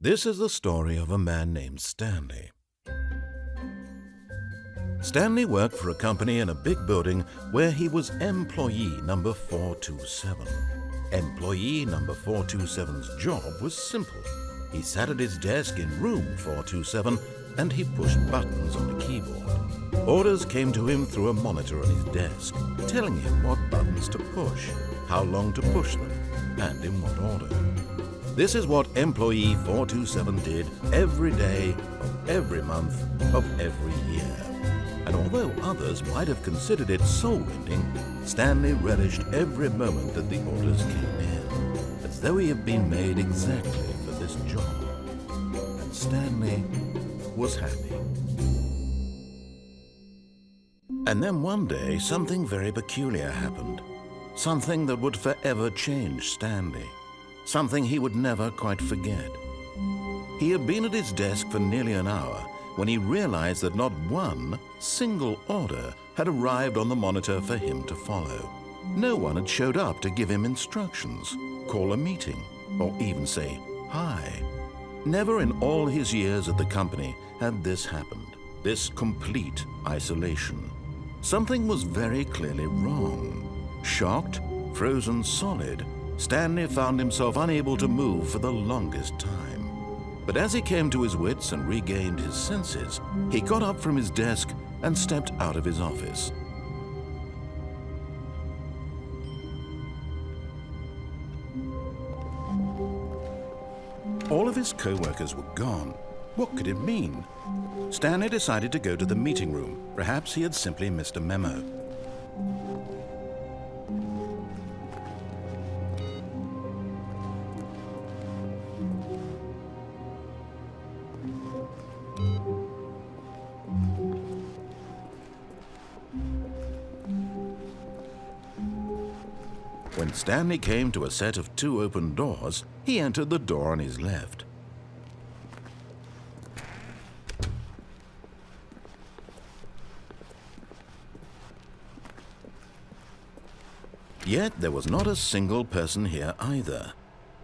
This is the story of a man named Stanley. Stanley worked for a company in a big building where he was employee number 427. Employee number 427's job was simple. He sat at his desk in room 427 and he pushed buttons on the keyboard. Orders came to him through a monitor on his desk, telling him what buttons to push, how long to push them, and in what order. This is what employee 427 did every day of every month of every year. And although others might have considered it soul-rending, Stanley relished every moment that the orders came in, as though he had been made exactly for this job. And Stanley was happy. And then one day, something very peculiar happened. Something that would forever change Stanley. Something he would never quite forget. He had been at his desk for nearly an hour when he realized that not one single order had arrived on the monitor for him to follow. No one had showed up to give him instructions, call a meeting, or even say hi. Never in all his years at the company had this happened, this complete isolation. Something was very clearly wrong. Shocked, frozen solid, Stanley found himself unable to move for the longest time. But as he came to his wits and regained his senses, he got up from his desk and stepped out of his office. All of his co-workers were gone. What could it mean? Stanley decided to go to the meeting room. Perhaps he had simply missed a memo. When Stanley came to a set of 2 open doors, he entered the door on his left. Yet there was not a single person here either.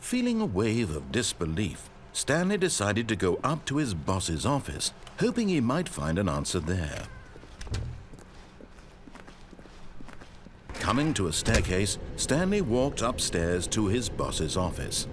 Feeling a wave of disbelief, Stanley decided to go up to his boss's office, hoping he might find an answer there. Coming to a staircase, Stanley walked upstairs to his boss's office.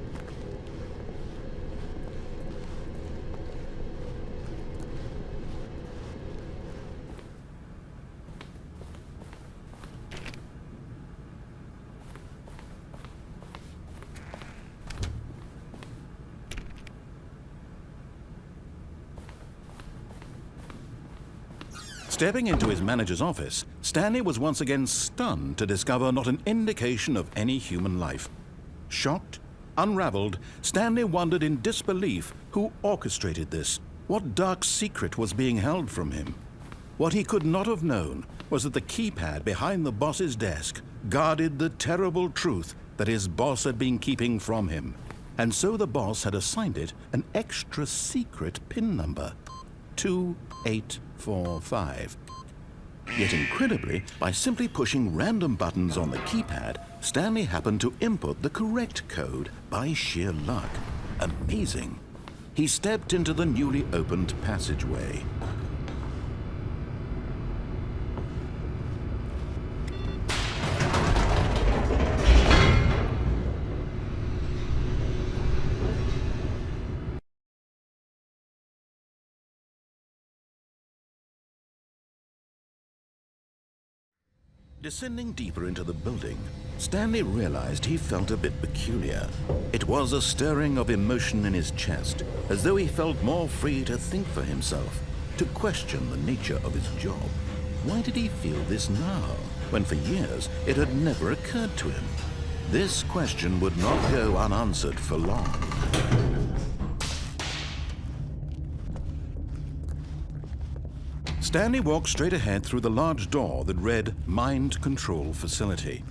Stepping into his manager's office, Stanley was once again stunned to discover not an indication of any human life. Shocked, unraveled, Stanley wondered in disbelief who orchestrated this, what dark secret was being held from him. What he could not have known was that the keypad behind the boss's desk guarded the terrible truth that his boss had been keeping from him. And so the boss had assigned it an extra secret PIN number, 2845. Yet incredibly, by simply pushing random buttons on the keypad, Stanley happened to input the correct code by sheer luck. Amazing. He stepped into the newly opened passageway. Descending deeper into the building, Stanley realized he felt a bit peculiar. It was a stirring of emotion in his chest, as though he felt more free to think for himself, to question the nature of his job. Why did he feel this now, when for years it had never occurred to him? This question would not go unanswered for long. Stanley walked straight ahead through the large door that read Mind Control Facility.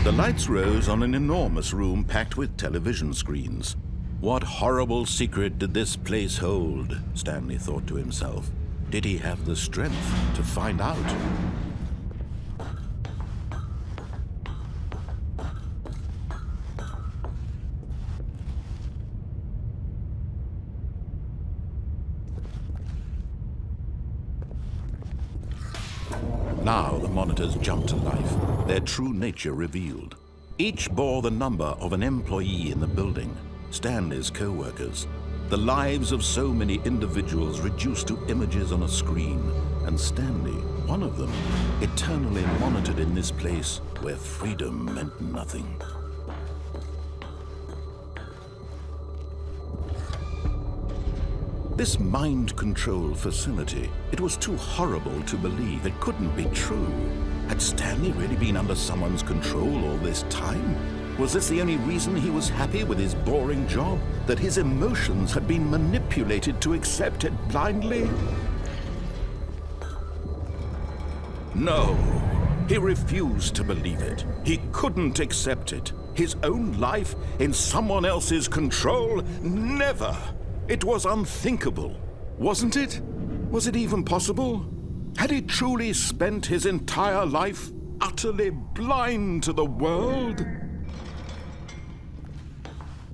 The lights rose on an enormous room packed with television screens. What horrible secret did this place hold? Stanley thought to himself. Did he have the strength to find out? Now the monitors jumped to life, their true nature revealed. Each bore the number of an employee in the building, Stanley's co-workers. The lives of so many individuals reduced to images on a screen, and Stanley, one of them, eternally monitored in this place where freedom meant nothing. This mind control facility, it was too horrible to believe. It couldn't be true. Had Stanley really been under someone's control all this time? Was this the only reason he was happy with his boring job? That his emotions had been manipulated to accept it blindly? No, he refused to believe it. He couldn't accept it. His own life in someone else's control? Never! It was unthinkable, wasn't it? Was it even possible? Had he truly spent his entire life utterly blind to the world?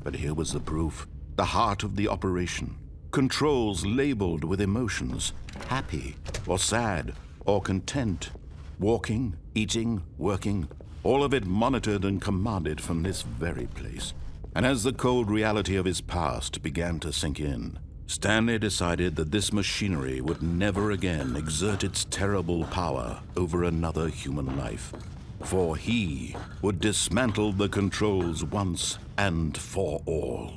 But here was the proof, the heart of the operation. Controls labeled with emotions, happy or sad or content. Walking, eating, working, all of it monitored and commanded from this very place. And as the cold reality of his past began to sink in, Stanley decided that this machinery would never again exert its terrible power over another human life. For he would dismantle the controls once and for all.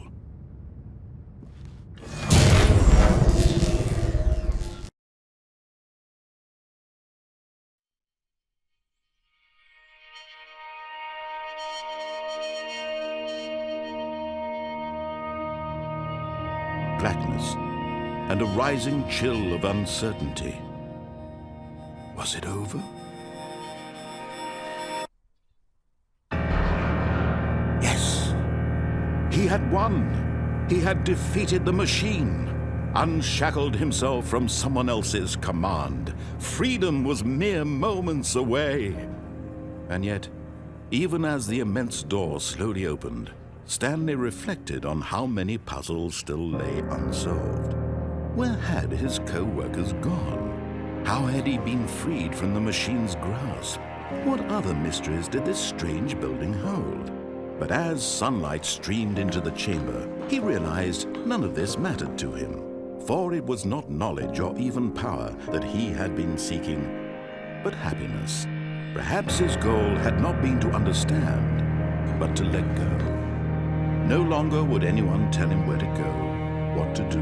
Blackness and a rising chill of uncertainty. Was it over? Yes! He had won! He had defeated the machine, unshackled himself from someone else's command. Freedom was mere moments away. And yet, even as the immense door slowly opened, Stanley reflected on how many puzzles still lay unsolved. Where had his co-workers gone? How had he been freed from the machine's grasp? What other mysteries did this strange building hold? But as sunlight streamed into the chamber, he realized none of this mattered to him, for it was not knowledge or even power that he had been seeking, but happiness. Perhaps his goal had not been to understand, but to let go. No longer would anyone tell him where to go, what to do,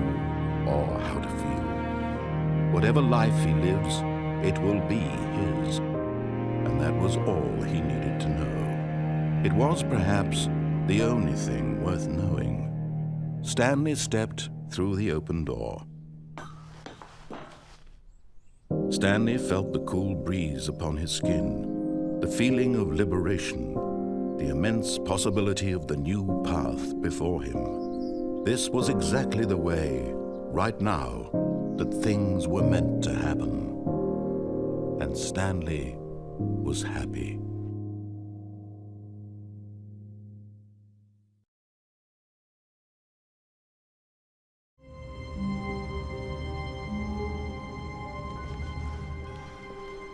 or how to feel. Whatever life he lives, it will be his. And that was all he needed to know. It was perhaps the only thing worth knowing. Stanley stepped through the open door. Stanley felt the cool breeze upon his skin, the feeling of liberation, the immense possibility of the new path before him. This was exactly the way, right now, that things were meant to happen. And Stanley was happy.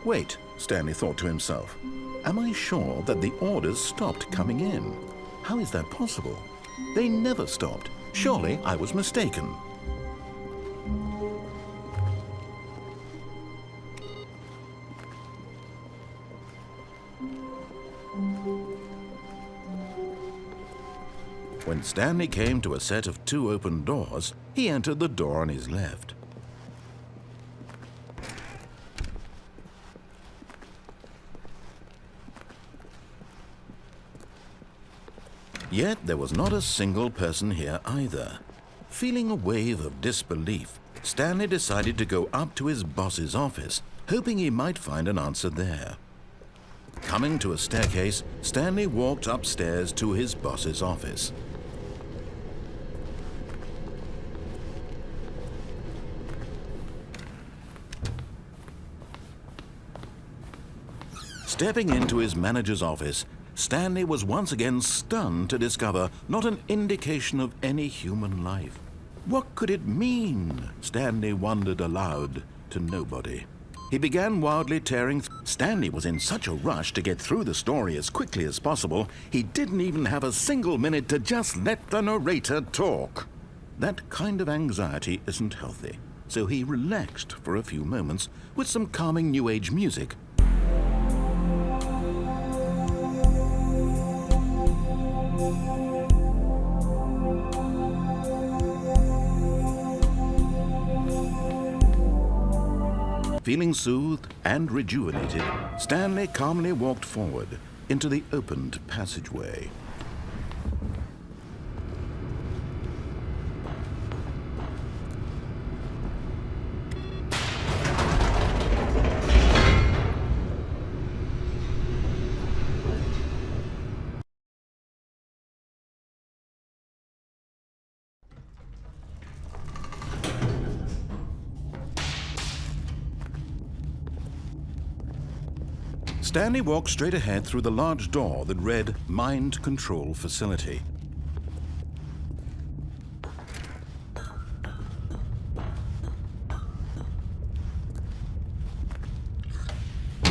Wait, Stanley thought to himself. Am I sure that the orders stopped coming in? How is that possible? They never stopped. Surely I was mistaken. When Stanley came to a set of 2 open doors, he entered the door on his left. Yet there was not a single person here either. Feeling a wave of disbelief, Stanley decided to go up to his boss's office, hoping he might find an answer there. Coming to a staircase, Stanley walked upstairs to his boss's office. Stepping into his manager's office, Stanley was once again stunned to discover not an indication of any human life. What could it mean? Stanley wondered aloud to nobody. He began wildly tearing. Stanley was in such a rush to get through the story as quickly as possible, he didn't even have a single minute to just let the narrator talk. That kind of anxiety isn't healthy, so he relaxed for a few moments with some calming New Age music. Feeling soothed and rejuvenated, Stanley calmly walked forward into the opened passageway. Stanley walked straight ahead through the large door that read Mind Control Facility.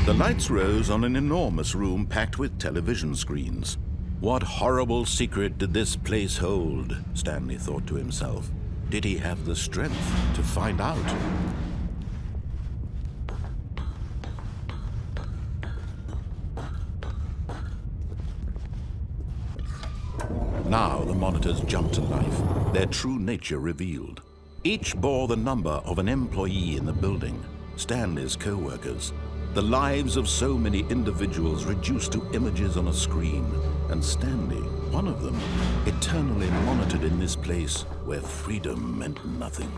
The lights rose on an enormous room packed with television screens. What horrible secret did this place hold? Stanley thought to himself. Did he have the strength to find out? Now the monitors jumped to life, their true nature revealed. Each bore the number of an employee in the building, Stanley's co-workers. The lives of so many individuals reduced to images on a screen, and Stanley, one of them, eternally monitored in this place where freedom meant nothing.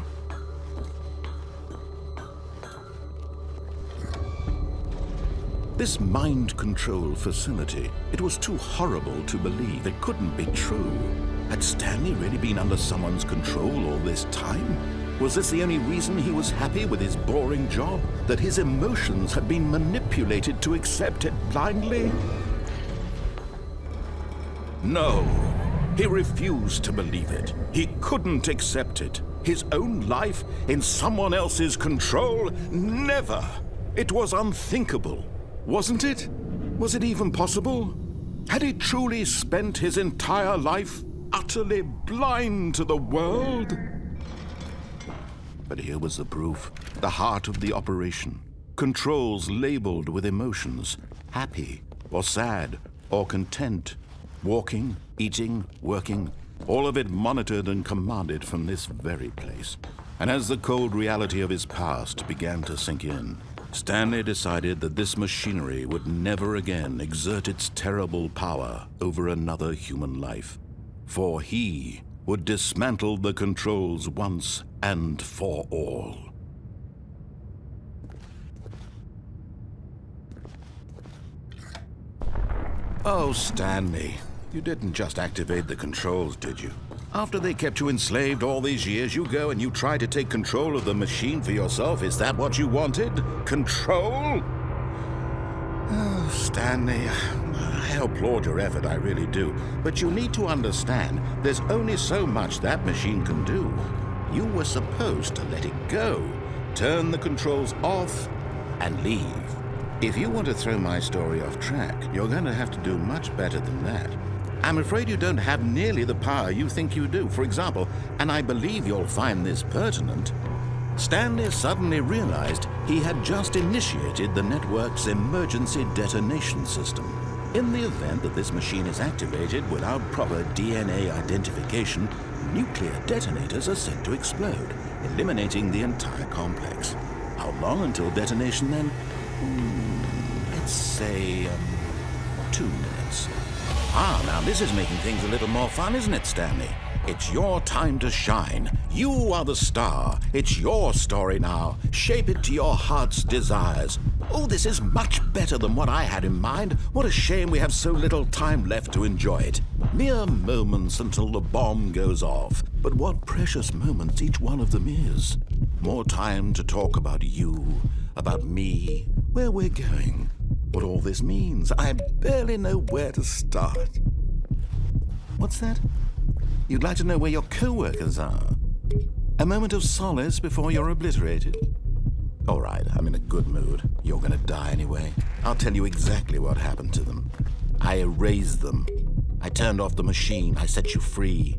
This mind control facility, it was too horrible to believe. It couldn't be true. Had Stanley really been under someone's control all this time? Was this the only reason he was happy with his boring job? That his emotions had been manipulated to accept it blindly? No, he refused to believe it. He couldn't accept it. His own life in someone else's control? Never! It was unthinkable. Wasn't it? Was it even possible? Had he truly spent his entire life utterly blind to the world? But here was the proof, the heart of the operation. Controls labeled with emotions, happy or sad or content, walking, eating, working, all of it monitored and commanded from this very place. And as the cold reality of his past began to sink in, Stanley decided that this machinery would never again exert its terrible power over another human life, for he would dismantle the controls once and for all. Oh, Stanley, you didn't just activate the controls, did you? After they kept you enslaved all these years, you go and you try to take control of the machine for yourself. Is that what you wanted? Control? Oh, Stanley, I applaud your effort, I really do. But you need to understand, there's only so much that machine can do. You were supposed to let it go, turn the controls off, and leave. If you want to throw my story off track, you're going to have to do much better than that. I'm afraid you don't have nearly the power you think you do. For example, and I believe you'll find this pertinent, Stanley suddenly realized he had just initiated the network's emergency detonation system. In the event that this machine is activated without proper DNA identification, nuclear detonators are set to explode, eliminating the entire complex. How long until detonation then? Let's say 2 minutes. Ah, now this is making things a little more fun, isn't it, Stanley? It's your time to shine. You are the star. It's your story now. Shape it to your heart's desires. Oh, this is much better than what I had in mind. What a shame we have so little time left to enjoy it. Mere moments until the bomb goes off. But what precious moments each one of them is. More time to talk about you, about me, where we're going. what all this means. I barely know where to start. What's that? You'd like to know where your coworkers are? A moment of solace before you're obliterated? All right, I'm in a good mood. You're gonna die anyway. I'll tell you exactly what happened to them. I erased them. I turned off the machine. I set you free.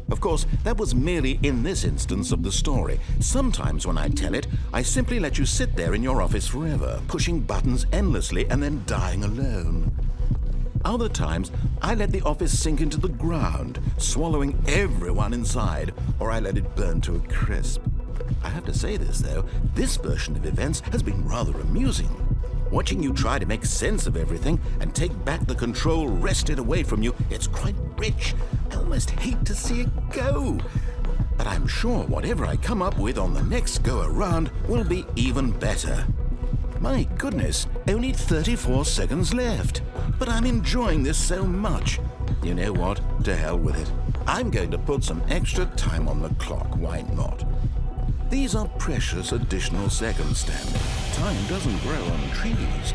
Of course, that was merely in this instance of the story. Sometimes when I tell it, I simply let you sit there in your office forever, pushing buttons endlessly and then dying alone. Other times, I let the office sink into the ground, swallowing everyone inside, or I let it burn to a crisp. I have to say this, though, this version of events has been rather amusing. Watching you try to make sense of everything and take back the control wrested away from you, it's quite rich. I almost hate to see it go. But I'm sure whatever I come up with on the next go-around will be even better. My goodness, only 34 seconds left. But I'm enjoying this so much. You know what? To hell with it. I'm going to put some extra time on the clock. Why not? These are precious additional seconds, Stanley. Time doesn't grow on trees.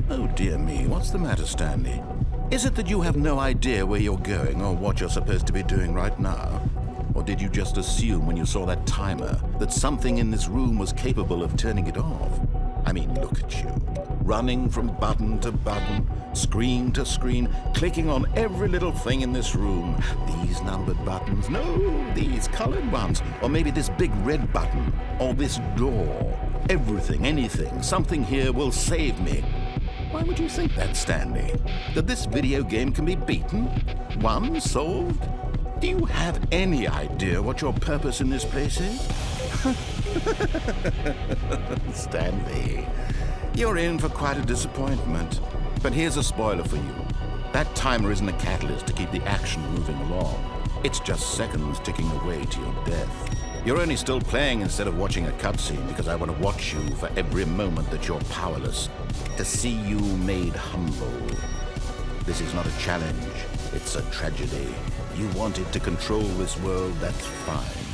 Oh dear me, what's the matter, Stanley? Is it that you have no idea where you're going or what you're supposed to be doing right now? Or did you just assume when you saw that timer that something in this room was capable of turning it off? I mean, look at you. Running from button to button, screen to screen, clicking on every little thing in this room. These numbered buttons, no, these colored ones. Or maybe this big red button, or this door. Everything, anything, something here will save me. Why would you think that, Stanley? That this video game can be beaten? Won? Solved? Do you have any idea what your purpose in this place is? Stanley, you're in for quite a disappointment. But here's a spoiler for you. That timer isn't a catalyst to keep the action moving along. It's just seconds ticking away to your death. You're only still playing instead of watching a cutscene because I want to watch you for every moment that you're powerless, to see you made humble. This is not a challenge. It's a tragedy. You wanted to control this world, that's fine.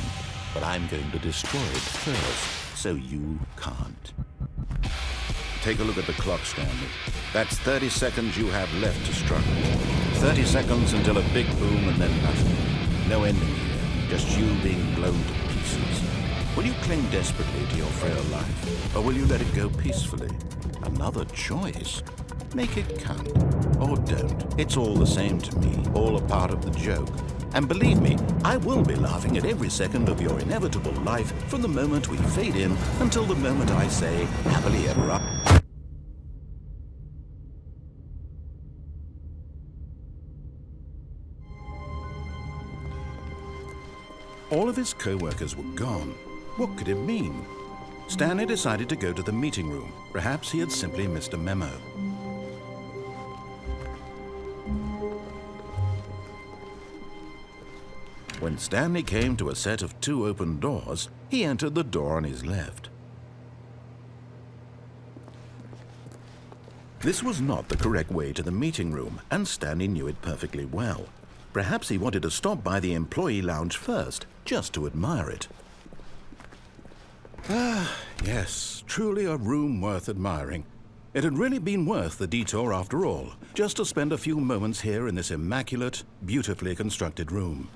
But I'm going to destroy it first, so you can't. Take a look at the clock, Stanley. That's 30 seconds you have left to struggle. 30 seconds until a big boom and then nothing. No ending here, just you being blown to pieces. Will you cling desperately to your frail life, or will you let it go peacefully? Another choice. Make it count. Or don't. It's all the same to me, all a part of the joke. And believe me, I will be laughing at every second of your inevitable life from the moment we fade in until the moment I say, happily ever after. All of his co-workers were gone. What could it mean? Stanley decided to go to the meeting room. Perhaps he had simply missed a memo. When Stanley came to a set of 2 open doors, he entered the door on his left. This was not the correct way to the meeting room, and Stanley knew it perfectly well. Perhaps he wanted to stop by the employee lounge first, just to admire it. Ah, yes, truly a room worth admiring. It had really been worth the detour after all, just to spend a few moments here in this immaculate, beautifully constructed room.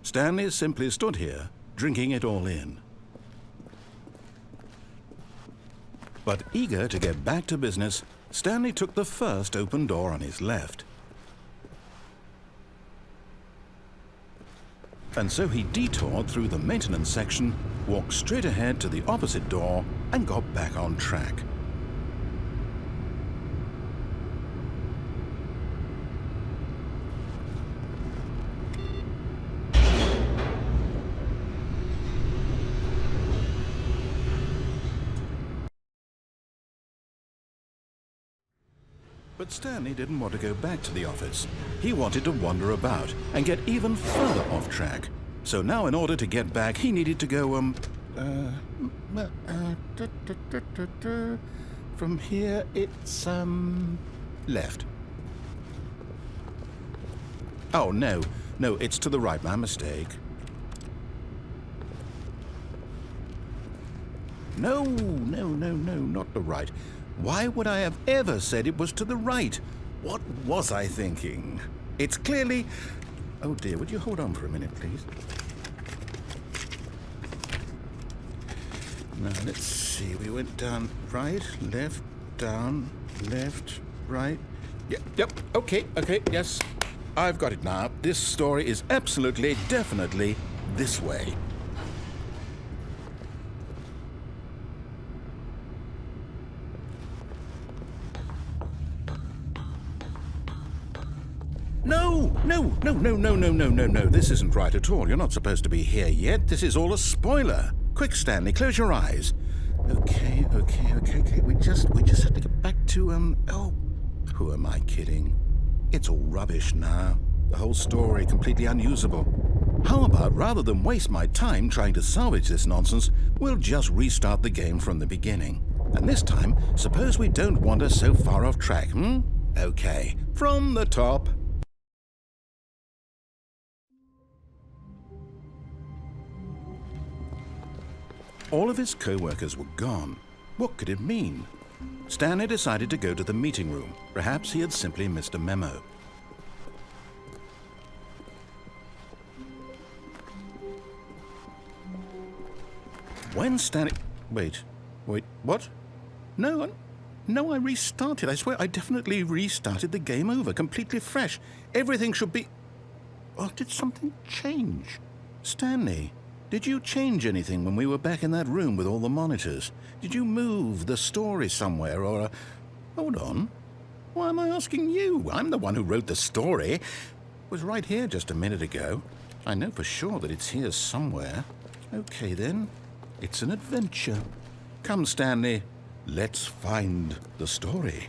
Stanley simply stood here, drinking it all in. But eager to get back to business, Stanley took the first open door on his left. And so he detoured through the maintenance section, walked straight ahead to the opposite door, and got back on track. But Stanley didn't want to go back to the office. He wanted to wander about and get even further off track. So now in order to get back, he needed to go, from here it's, left. Oh, no, it's to the right, my mistake. No, not the right. Why would I have ever said it was to the right? What was I thinking? It's clearly... Oh dear, would you hold on for a minute, please? Now, let's see. We went down, right, left, down, left, right. Yep, okay, yes. I've got it now. This story is absolutely, definitely this way. No. This isn't right at all. You're not supposed to be here yet. This is all a spoiler. Quick, Stanley, close your eyes. Okay. We just have to get back to, oh, who am I kidding? It's all rubbish now. The whole story completely unusable. How about, rather than waste my time trying to salvage this nonsense, we'll just restart the game from the beginning. And this time, suppose we don't wander so far off track, Okay, from the top. All of his co-workers were gone. What could it mean? Stanley decided to go to the meeting room. Perhaps he had simply missed a memo. When Stanley... Wait, what? No, I restarted. I swear, I definitely restarted the game over, completely fresh. Everything should be... Oh, did something change? Stanley, did you change anything when we were back in that room with all the monitors? Did you move the story somewhere, or... Hold on. Why am I asking you? I'm the one who wrote the story. It was right here just a minute ago. I know for sure that it's here somewhere. Okay, then. It's an adventure. Come, Stanley. Let's find the story.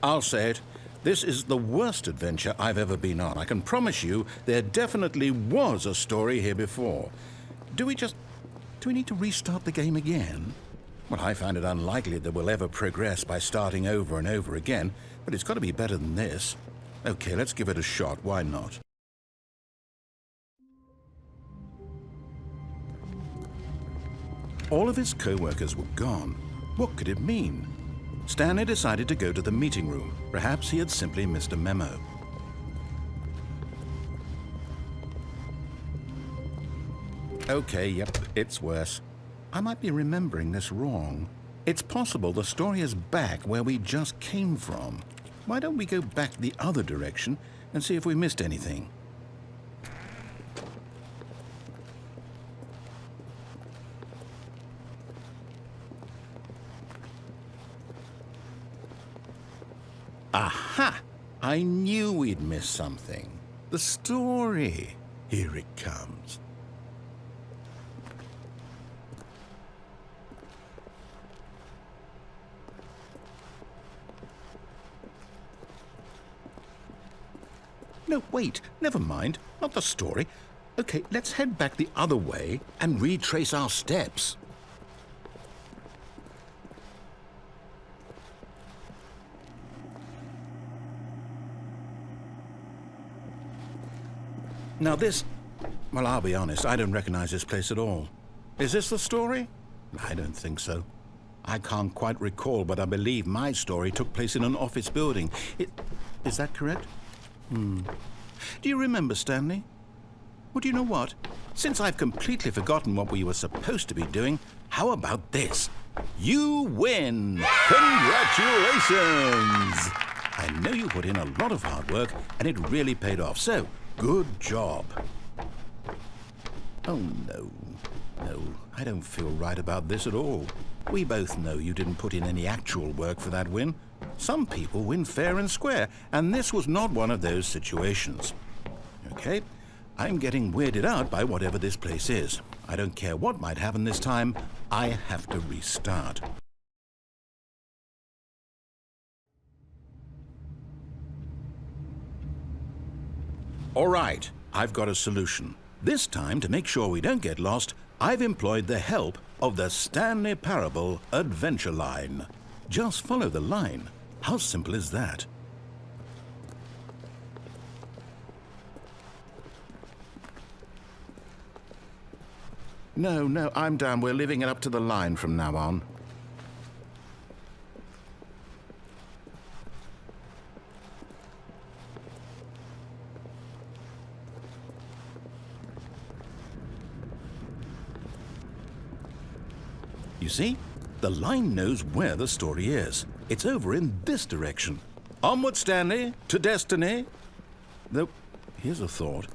I'll say it. This is the worst adventure I've ever been on. I can promise you there definitely was a story here before. Do we need to restart the game again? Well, I find it unlikely that we'll ever progress by starting over and over again, but it's got to be better than this. Okay, let's give it a shot. Why not? All of his co-workers were gone. What could it mean? Stanley decided to go to the meeting room. Perhaps he had simply missed a memo. Okay, yep, it's worse. I might be remembering this wrong. It's possible the story is back where we just came from. Why don't we go back the other direction and see if we missed anything? Aha! I knew we'd missed something. The story. Here it comes. No, wait. Never mind. Not the story. Okay, let's head back the other way and retrace our steps. Now this... Well, I'll be honest, I don't recognize this place at all. Is this the story? I don't think so. I can't quite recall, but I believe my story took place in an office building. Is that correct? Do you remember, Stanley? Well, do you know what? Since I've completely forgotten what we were supposed to be doing, how about this? You win! Congratulations! I know you put in a lot of hard work, and it really paid off, so good job. Oh, no. No, I don't feel right about this at all. We both know you didn't put in any actual work for that win. Some people win fair and square, and this was not one of those situations. Okay, I'm getting weirded out by whatever this place is. I don't care what might happen this time. I have to restart. All right, I've got a solution. This time, to make sure we don't get lost, I've employed the help of the Stanley Parable Adventure Line. Just follow the line. How simple is that? No, I'm down. We're leaving it up to the line from now on. You see? The line knows where the story is. It's over in this direction. Onward, Stanley, to destiny. Though, here's a thought.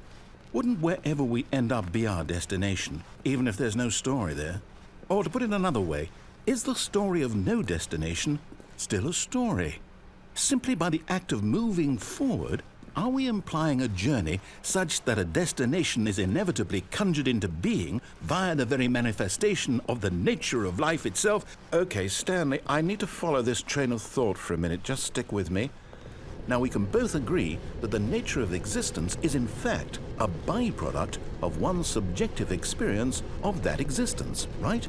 Wouldn't wherever we end up be our destination, even if there's no story there? Or to put it another way, is the story of no destination still a story? Simply by the act of moving forward, are we implying a journey such that a destination is inevitably conjured into being via the very manifestation of the nature of life itself? Okay, Stanley, I need to follow this train of thought for a minute. Just stick with me. Now, we can both agree that the nature of existence is in fact a byproduct of one's subjective experience of that existence, right?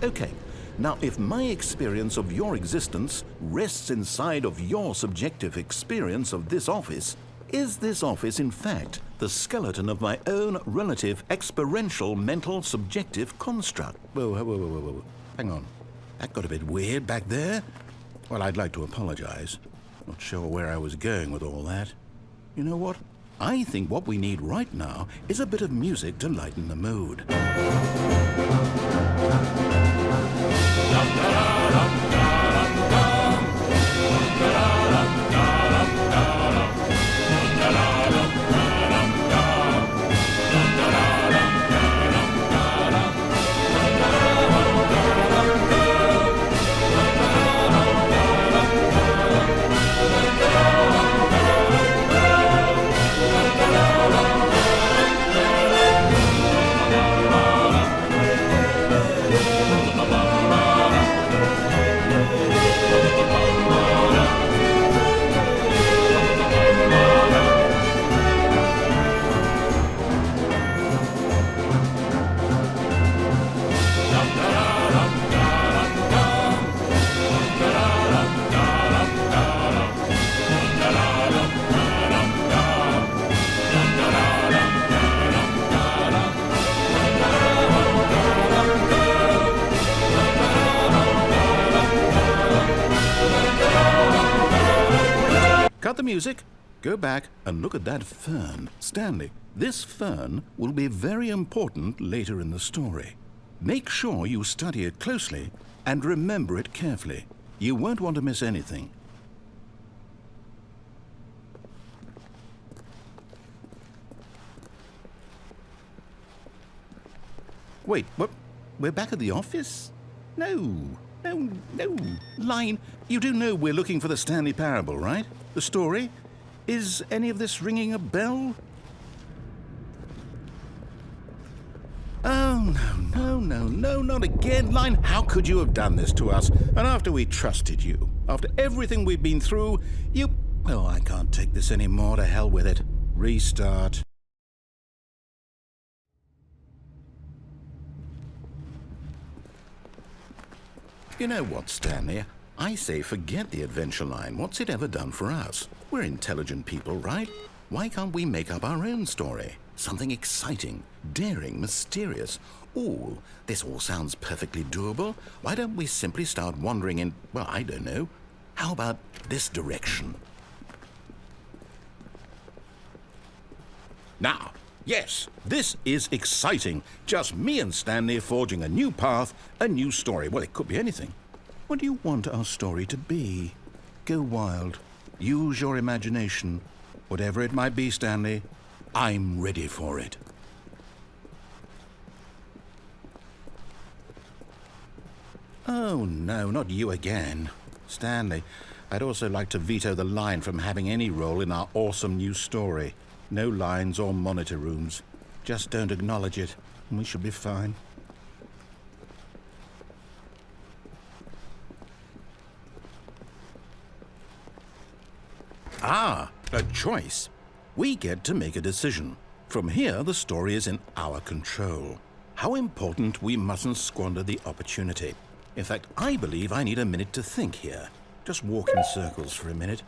Okay, now if my experience of your existence rests inside of your subjective experience of this office, is this office in fact the skeleton of my own relative experiential mental subjective construct? Whoa. Hang on. That got a bit weird back there. Well, I'd like to apologize. Not sure where I was going with all that. You know what? I think what we need right now is a bit of music to lighten the mood. Cut the music, go back and look at that fern. Stanley, this fern will be very important later in the story. Make sure you study it closely and remember it carefully. You won't want to miss anything. Wait, what? We're back at the office? No. Line, you do know we're looking for the Stanley Parable, right? The story? Is any of this ringing a bell? Oh, no, not again. Line, how could you have done this to us? And after we trusted you, after everything we've been through, you... Oh, I can't take this anymore. To hell with it. Restart. You know what, Stanley? I say forget the adventure line. What's it ever done for us? We're intelligent people, right? Why can't we make up our own story? Something exciting, daring, mysterious. Ooh, this all sounds perfectly doable. Why don't we simply start wandering in, well, I don't know. How about this direction? Now, yes, this is exciting. Just me and Stanley forging a new path, a new story. Well, it could be anything. What do you want our story to be? Go wild. Use your imagination. Whatever it might be, Stanley, I'm ready for it. Oh, no, not you again. Stanley, I'd also like to veto the line from having any role in our awesome new story. No lines or monitor rooms. Just don't acknowledge it, and we should be fine. Ah, a choice. We get to make a decision. From here, the story is in our control. How important we mustn't squander the opportunity. In fact, I believe I need a minute to think here. Just walk in circles for a minute.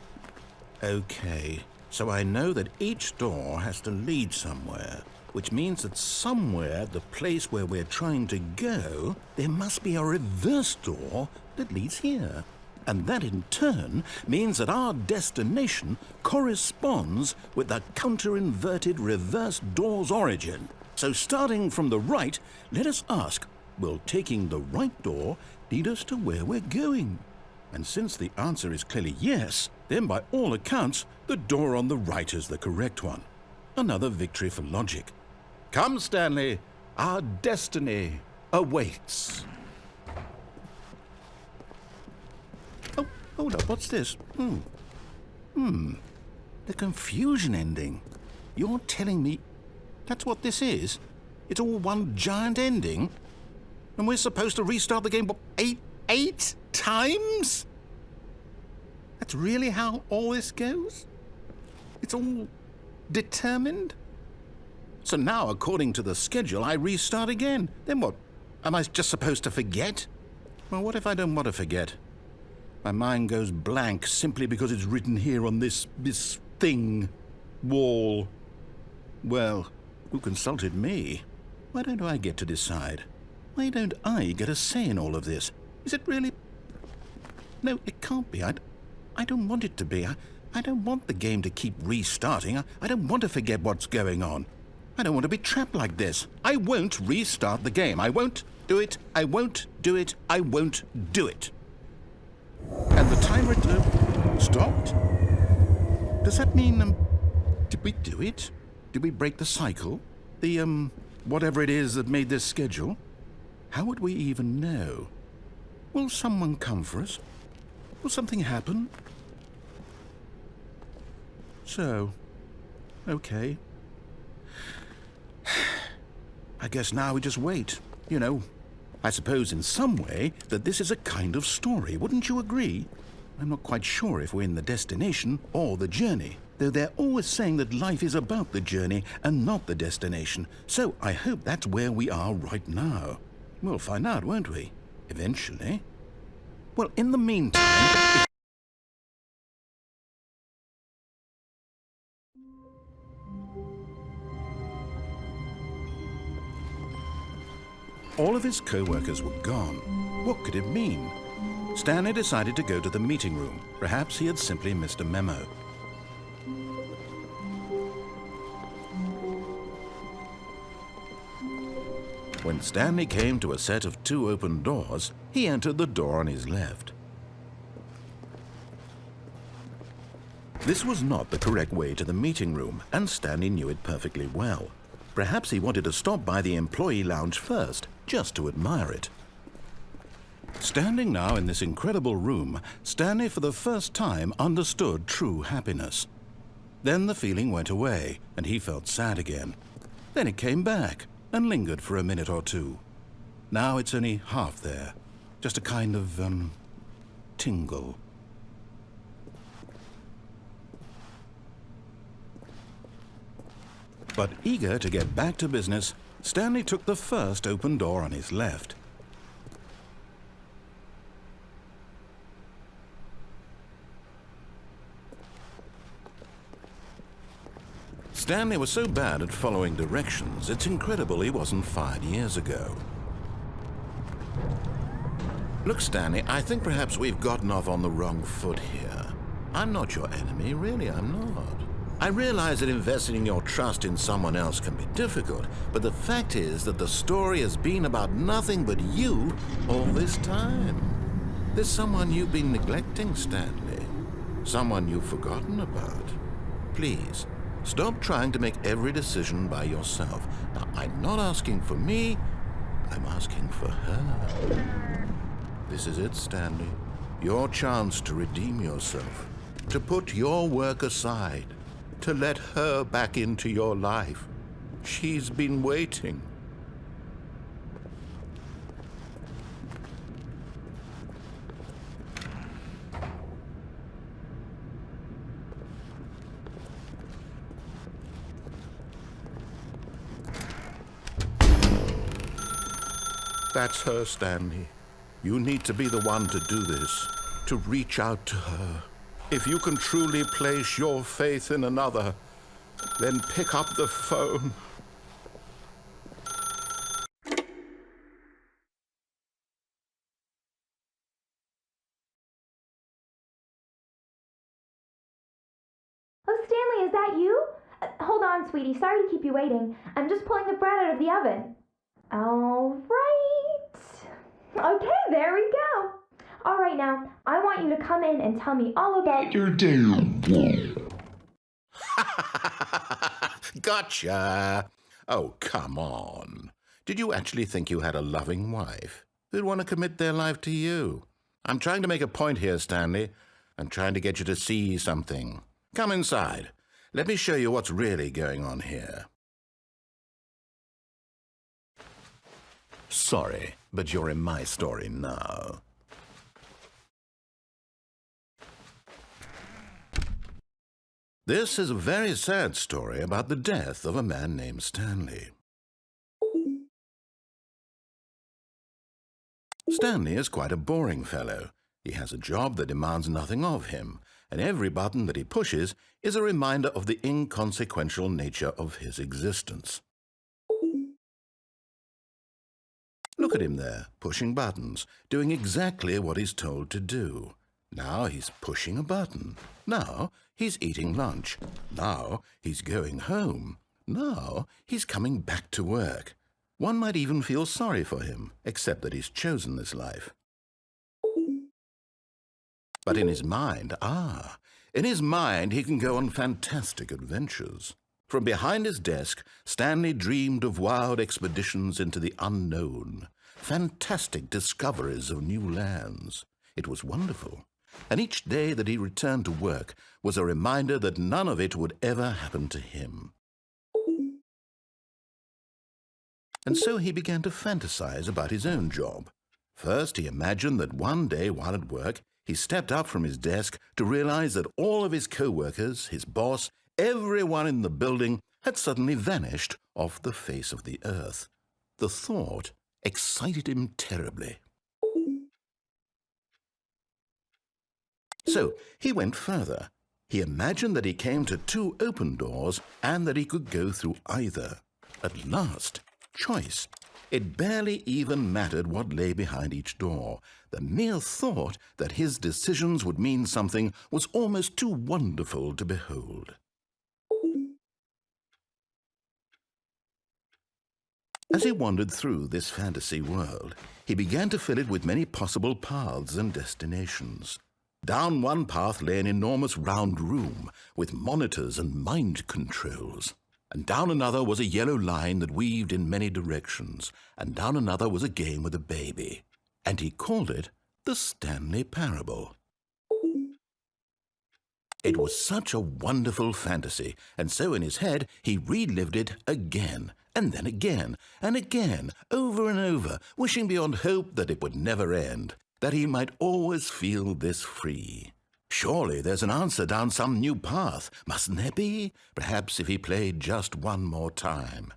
Okay, so I know that each door has to lead somewhere, which means that somewhere, the place where we're trying to go, there must be a reverse door that leads here. And that in turn means that our destination corresponds with the counter-inverted reverse door's origin. So starting from the right, let us ask, will taking the right door lead us to where we're going? And since the answer is clearly yes, then by all accounts, the door on the right is the correct one. Another victory for logic. Come, Stanley, our destiny awaits. Oh, hold up, what's this? The confusion ending. You're telling me that's what this is? It's all one giant ending? And we're supposed to restart the game, what, eight times? That's really how all this goes? It's all determined? So now, according to the schedule, I restart again. Then what? Am I just supposed to forget? Well, what if I don't want to forget? My mind goes blank simply because it's written here on this thing, wall. Well, who consulted me? Why don't I get to decide? Why don't I get a say in all of this? Is it really? No, it can't be. I don't want it to be. I don't want the game to keep restarting. I don't want to forget what's going on. I don't want to be trapped like this. I won't restart the game. I won't do it. I won't do it. I won't do it. And the timer stopped? Does that mean, did we do it? Did we break the cycle? The, whatever it is that made this schedule? How would we even know? Will someone come for us? Will something happen? So, okay. I guess now we just wait. You know, I suppose in some way that this is a kind of story, wouldn't you agree? I'm not quite sure if we're in the destination or the journey, though they're always saying that life is about the journey and not the destination, so I hope that's where we are right now. We'll find out, won't we? Eventually. Well, in the meantime... All of his co-workers were gone. What could it mean? Stanley decided to go to the meeting room. Perhaps he had simply missed a memo. When Stanley came to a set of 2 open doors, he entered the door on his left. This was not the correct way to the meeting room, and Stanley knew it perfectly well. Perhaps he wanted to stop by the employee lounge first, just to admire it. Standing now in this incredible room, Stanley for the first time understood true happiness. Then the feeling went away, and he felt sad again. Then it came back, and lingered for a minute or two. Now it's only half there, just a kind of, tingle. But eager to get back to business, Stanley took the first open door on his left. Stanley was so bad at following directions, it's incredible he wasn't fired years ago. Look, Stanley, I think perhaps we've gotten off on the wrong foot here. I'm not your enemy, really, I'm not. I realize that investing your trust in someone else can be difficult, but the fact is that the story has been about nothing but you all this time. There's someone you've been neglecting, Stanley. Someone you've forgotten about. Please, stop trying to make every decision by yourself. Now, I'm not asking for me, I'm asking for her. This is it, Stanley. Your chance to redeem yourself, to put your work aside, to let her back into your life. She's been waiting. That's her, Stanley. You need to be the one to do this, to reach out to her. If you can truly place your faith in another, then pick up the phone. Oh, Stanley, is that you? Hold on, sweetie. Sorry to keep you waiting. I'm just pulling the bread out of the oven. All right. Okay, there we go. All right, now, I want you to come in and tell me all about your day. Gotcha. Oh, come on. Did you actually think you had a loving wife who'd want to commit their life to you? I'm trying to make a point here, Stanley. I'm trying to get you to see something. Come inside. Let me show you what's really going on here. Sorry, but you're in my story now. This is a very sad story about the death of a man named Stanley. Stanley is quite a boring fellow. He has a job that demands nothing of him, and every button that he pushes is a reminder of the inconsequential nature of his existence. Look at him there, pushing buttons, doing exactly what he's told to do. Now he's pushing a button. Now he's eating lunch. Now he's going home. Now he's coming back to work. One might even feel sorry for him, except that he's chosen this life. But in his mind, he can go on fantastic adventures. From behind his desk, Stanley dreamed of wild expeditions into the unknown, fantastic discoveries of new lands. It was wonderful, and each day that he returned to work was a reminder that none of it would ever happen to him. And so he began to fantasize about his own job. First, he imagined that one day while at work, he stepped up from his desk to realize that all of his coworkers, his boss, everyone in the building had suddenly vanished off the face of the earth. The thought excited him terribly. So he went further. He imagined that he came to 2 open doors and that he could go through either. At last, choice. It barely even mattered what lay behind each door. The mere thought that his decisions would mean something was almost too wonderful to behold. As he wandered through this fantasy world, he began to fill it with many possible paths and destinations. Down one path lay an enormous round room with monitors and mind controls. And down another was a yellow line that weaved in many directions. And down another was a game with a baby. And he called it the Stanley Parable. It was such a wonderful fantasy, and so in his head he relived it again, and then again, and again, over and over, wishing beyond hope that it would never end, that he might always feel this free. Surely there's an answer down some new path, mustn't there be? Perhaps if he played just one more time.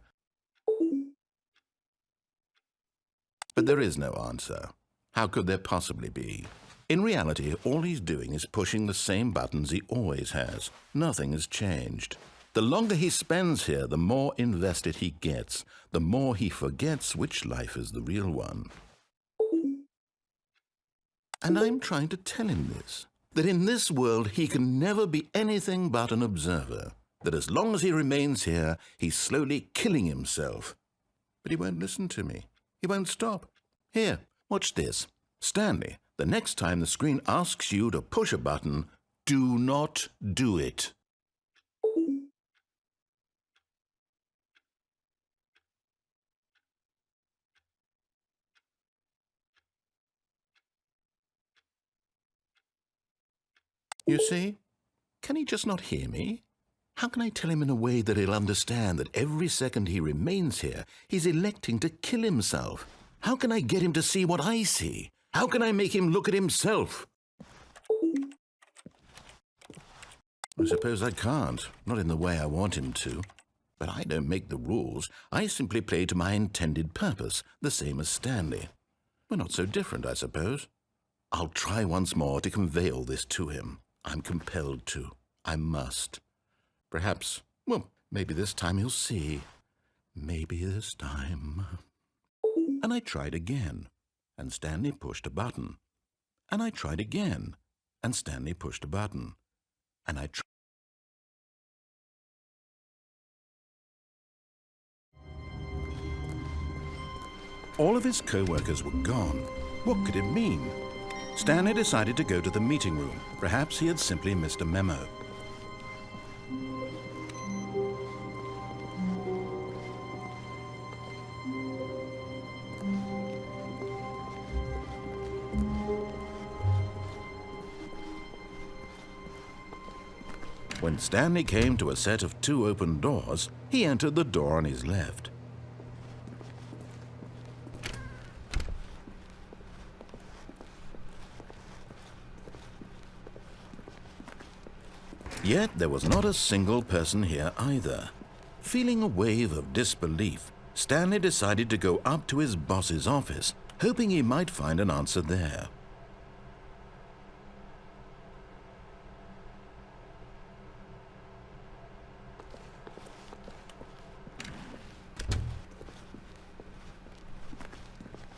But there is no answer. How could there possibly be? In reality, all he's doing is pushing the same buttons he always has. Nothing has changed. The longer he spends here, the more invested he gets, the more he forgets which life is the real one. And I'm trying to tell him this, that in this world he can never be anything but an observer, that as long as he remains here, he's slowly killing himself. But he won't listen to me. He won't stop. Here, watch this. Stanley, the next time the screen asks you to push a button, do not do it. You see? Can he just not hear me? How can I tell him in a way that he'll understand that every second he remains here, he's electing to kill himself? How can I get him to see what I see? How can I make him look at himself? I suppose I can't, not in the way I want him to. But I don't make the rules. I simply play to my intended purpose, the same as Stanley. We're not so different, I suppose. I'll try once more to convey all this to him. I'm compelled to. I must. Perhaps, well, maybe this time he'll see. Maybe this time. And I tried again, and Stanley pushed a button. And I tried again, and Stanley pushed a button. And I tried. All of his co-workers were gone. What could it mean? Stanley decided to go to the meeting room. Perhaps he had simply missed a memo. When Stanley came to a set of 2 open doors, he entered the door on his left. Yet there was not a single person here either. Feeling a wave of disbelief, Stanley decided to go up to his boss's office, hoping he might find an answer there.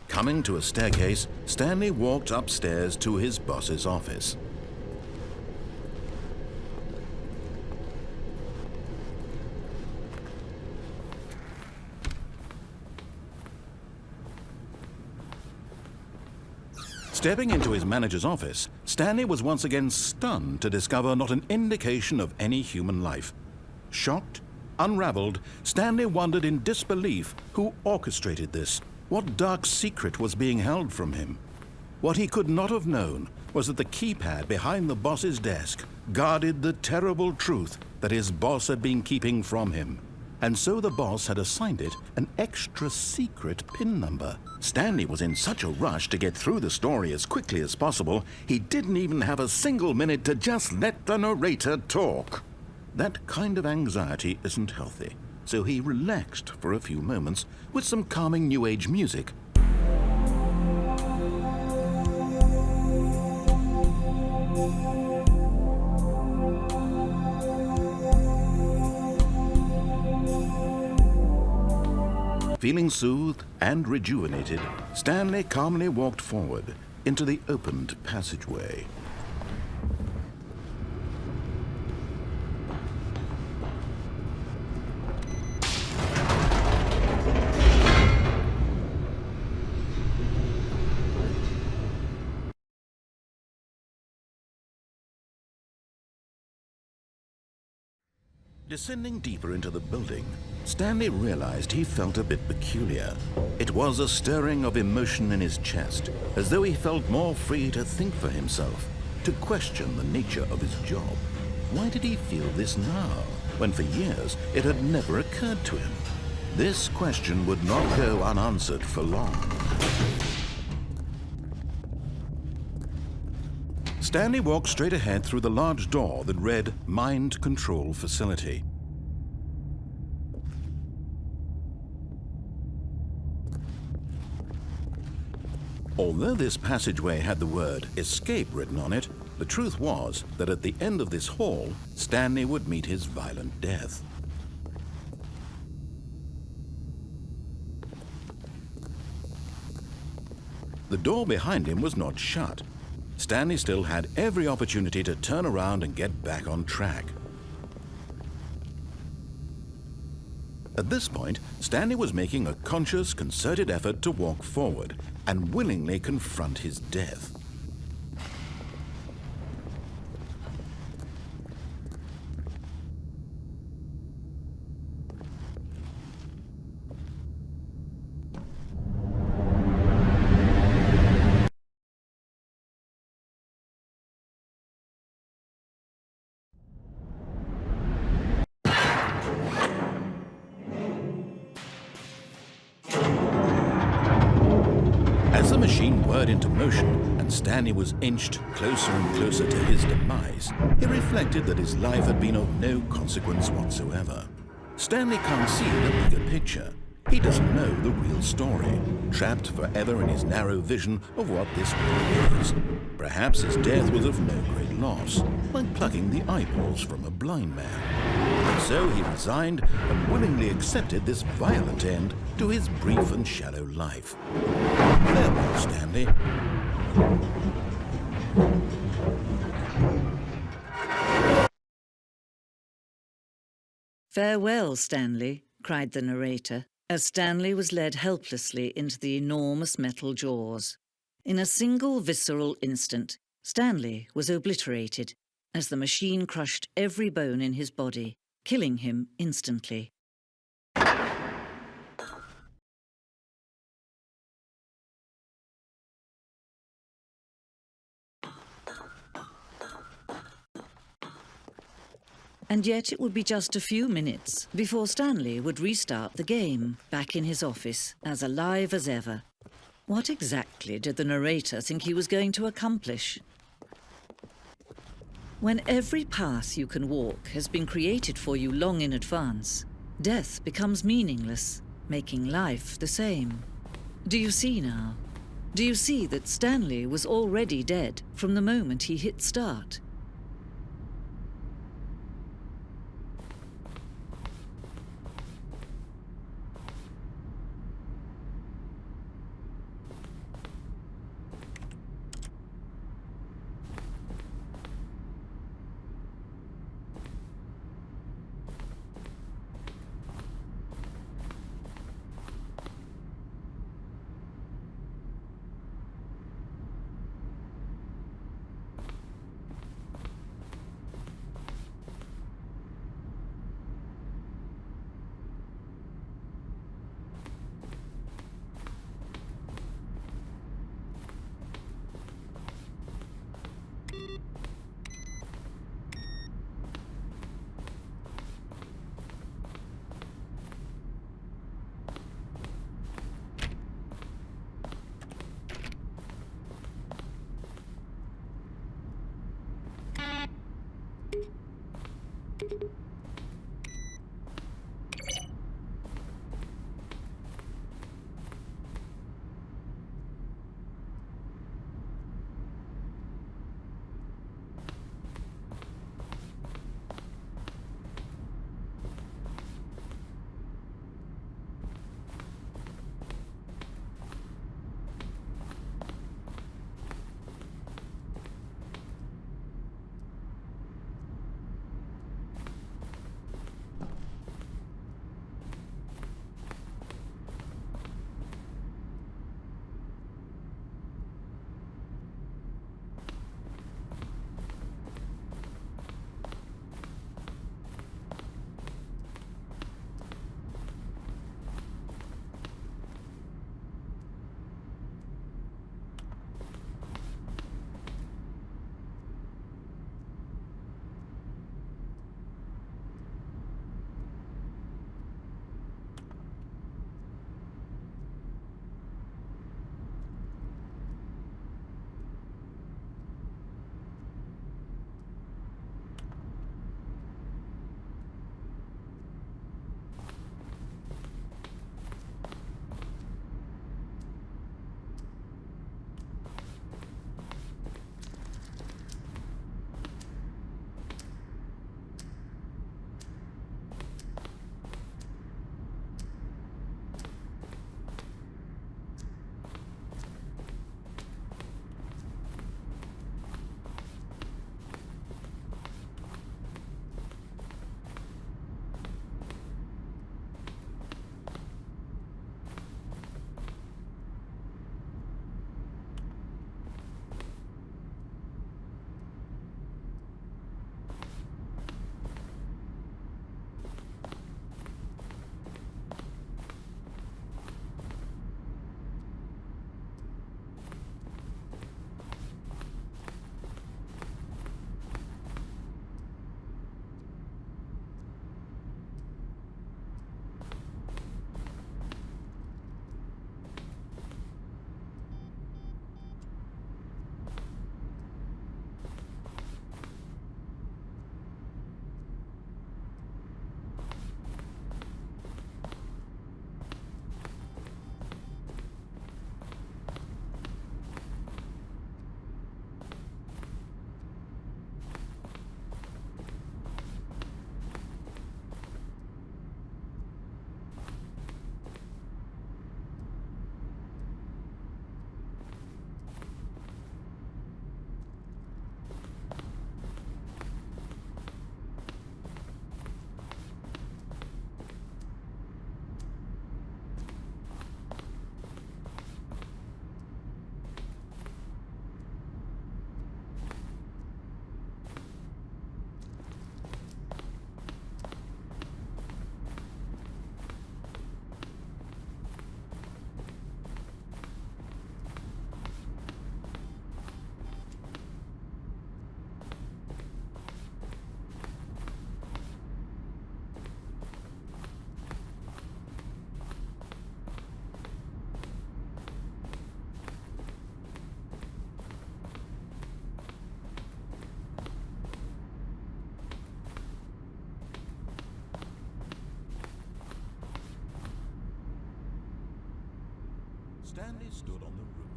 Coming to a staircase, Stanley walked upstairs to his boss's office. Stepping into his manager's office, Stanley was once again stunned to discover not an indication of any human life. Shocked, unraveled, Stanley wondered in disbelief who orchestrated this. What dark secret was being held from him? What he could not have known was that the keypad behind the boss's desk guarded the terrible truth that his boss had been keeping from him. And so the boss had assigned it an extra secret PIN number. Stanley was in such a rush to get through the story as quickly as possible, he didn't even have a single minute to just let the narrator talk. That kind of anxiety isn't healthy, so he relaxed for a few moments with some calming New Age music. Feeling soothed and rejuvenated, Stanley calmly walked forward into the opened passageway. Descending deeper into the building, Stanley realized he felt a bit peculiar. It was a stirring of emotion in his chest, as though he felt more free to think for himself, to question the nature of his job. Why did he feel this now, when for years it had never occurred to him? This question would not go unanswered for long. Stanley walked straight ahead through the large door that read Mind Control Facility. Although this passageway had the word escape written on it, the truth was that at the end of this hall, Stanley would meet his violent death. The door behind him was not shut. Stanley still had every opportunity to turn around and get back on track. At this point, Stanley was making a conscious, concerted effort to walk forward and willingly confront his death. As the machine whirred into motion and Stanley was inched closer and closer to his demise, he reflected that his life had been of no consequence whatsoever. Stanley can't see the bigger picture. He doesn't know the real story, trapped forever in his narrow vision of what this world is. Perhaps his death was of no great loss, like plucking the eyeballs from a blind man. So he resigned and willingly accepted this violent end to his brief and shallow life. Farewell, Stanley. "Farewell, Stanley," cried the narrator, as Stanley was led helplessly into the enormous metal jaws. In a single visceral instant, Stanley was obliterated as the machine crushed every bone in his body, killing him instantly. And yet it would be just a few minutes before Stanley would restart the game, back in his office, as alive as ever. What exactly did the narrator think he was going to accomplish? When every path you can walk has been created for you long in advance, death becomes meaningless, making life the same. Do you see now? Do you see that Stanley was already dead from the moment he hit start? Stanley stood on the roof.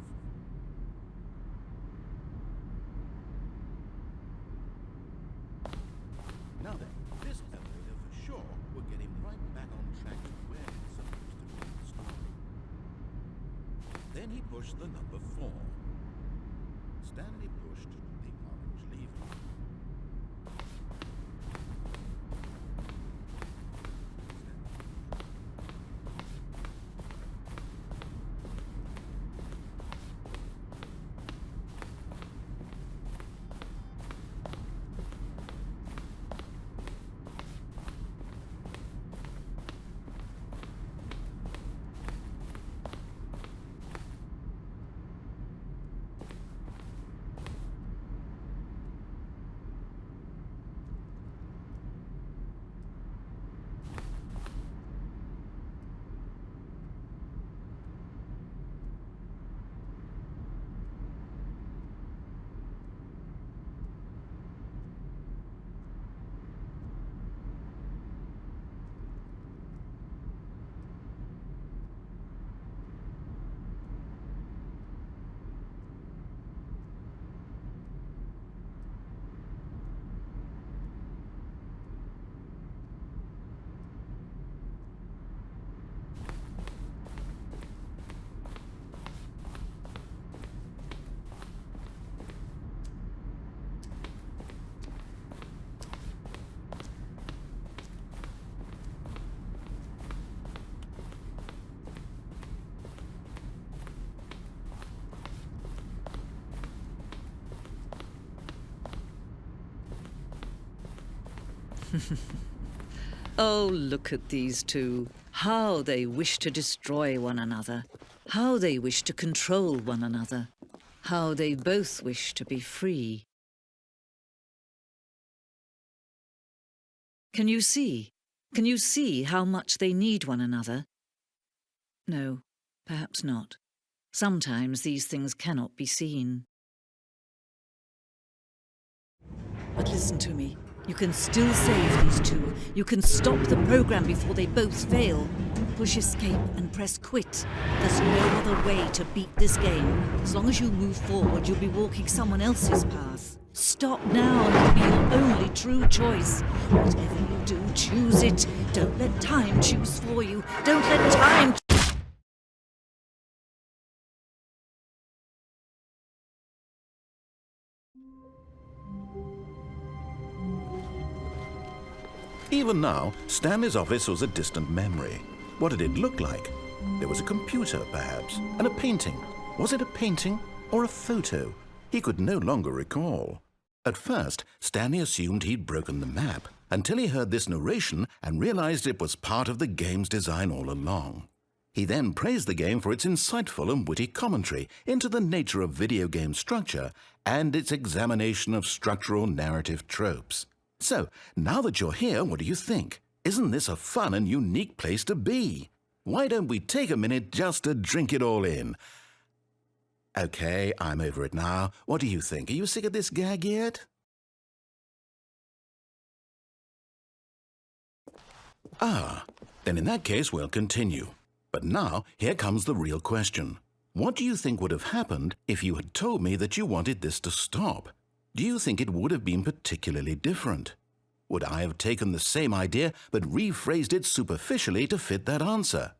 Now then, this elevator for sure will get him right back on track to where he's supposed to be in the story. Then he pushed the number 4. Stanley pushed the orange lever. Oh, look at these two. How they wish to destroy one another. How they wish to control one another. How they both wish to be free. Can you see? Can you see how much they need one another? No, perhaps not. Sometimes these things cannot be seen. But listen to me. You can still save these two. You can stop the program before they both fail. Push escape and press quit. There's no other way to beat this game. As long as you move forward, you'll be walking someone else's path. Stop now and it'll be your only true choice. Whatever you do, choose it. Don't let time choose for you. Don't let time... Even now, Stanley's office was a distant memory. What did it look like? There was a computer, perhaps, and a painting. Was it a painting or a photo? He could no longer recall. At first, Stanley assumed he'd broken the map, until he heard this narration and realized it was part of the game's design all along. He then praised the game for its insightful and witty commentary into the nature of video game structure and its examination of structural narrative tropes. So, now that you're here, what do you think? Isn't this a fun and unique place to be? Why don't we take a minute just to drink it all in? Okay, I'm over it now. What do you think? Are you sick of this gag yet? Ah, then in that case we'll continue. But now, here comes the real question. What do you think would have happened if you had told me that you wanted this to stop? Do you think it would have been particularly different? Would I have taken the same idea but rephrased it superficially to fit that answer?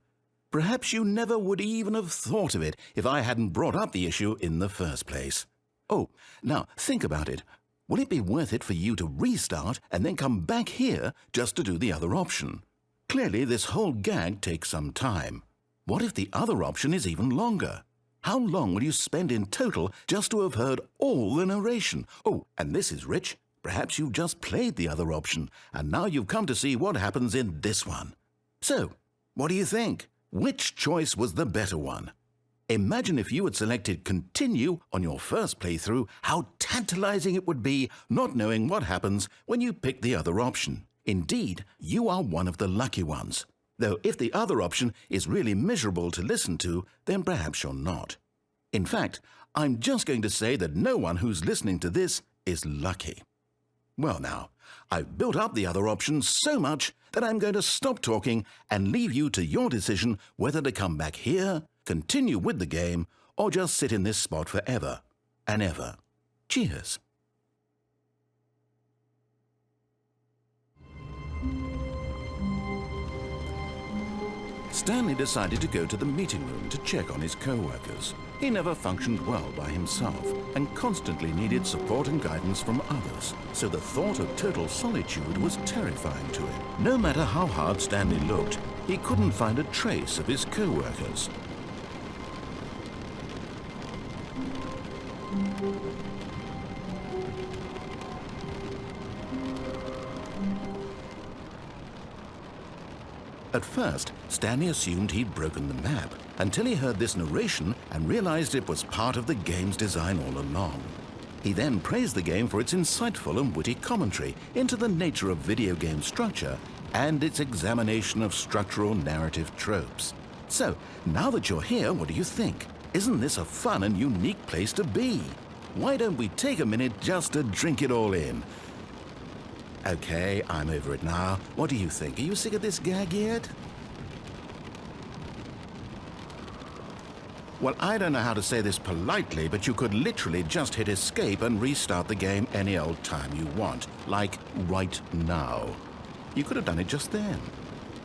Perhaps you never would even have thought of it if I hadn't brought up the issue in the first place. Oh, now think about it. Will it be worth it for you to restart and then come back here just to do the other option? Clearly, this whole gag takes some time. What if the other option is even longer? How long will you spend in total just to have heard all the narration? Oh, and this is rich. Perhaps you've just played the other option, and now you've come to see what happens in this one. So, what do you think? Which choice was the better one? Imagine if you had selected Continue on your first playthrough, how tantalizing it would be not knowing what happens when you pick the other option. Indeed, you are one of the lucky ones. Though if the other option is really miserable to listen to, then perhaps you're not. In fact, I'm just going to say that no one who's listening to this is lucky. Well now, I've built up the other option so much that I'm going to stop talking and leave you to your decision whether to come back here, continue with the game, or just sit in this spot forever and ever. Cheers. Stanley decided to go to the meeting room to check on his co-workers. He never functioned well by himself and constantly needed support and guidance from others, so the thought of total solitude was terrifying to him. No matter how hard Stanley looked, he couldn't find a trace of his co-workers. At first, Stanley assumed he'd broken the map, until he heard this narration and realized it was part of the game's design all along. He then praised the game for its insightful and witty commentary into the nature of video game structure and its examination of structural narrative tropes. So, now that you're here, what do you think? Isn't this a fun and unique place to be? Why don't we take a minute just to drink it all in? Okay, I'm over it now. What do you think? Are you sick of this gag yet? Well, I don't know how to say this politely, but you could literally just hit escape and restart the game any old time you want, like right now. You could have done it just then.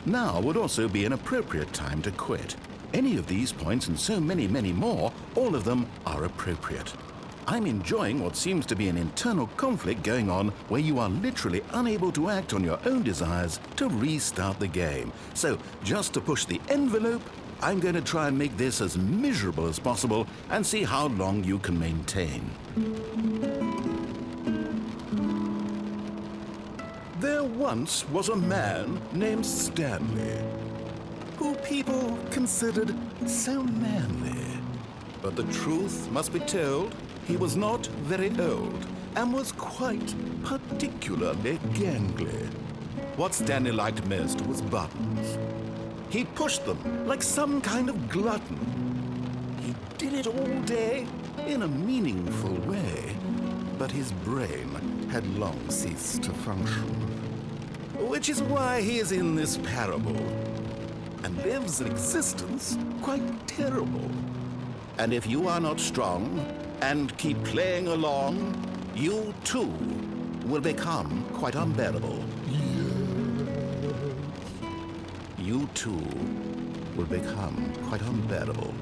Now would also be an appropriate time to quit. Any of these points and so many, many more, all of them are appropriate. I'm enjoying what seems to be an internal conflict going on where you are literally unable to act on your own desires to restart the game. So, just to push the envelope, I'm going to try and make this as miserable as possible and see how long you can maintain. There once was a man named Stanley, who people considered so manly. But the truth must be told, he was not very old and was quite particularly gangly. What Stanley liked most was buttons. He pushed them like some kind of glutton. He did it all day in a meaningful way, but his brain had long ceased to function. Which is why he is in this parable and lives an existence quite terrible. And if you are not strong and keep playing along, you too will become quite unbearable. You too will become quite unbearable.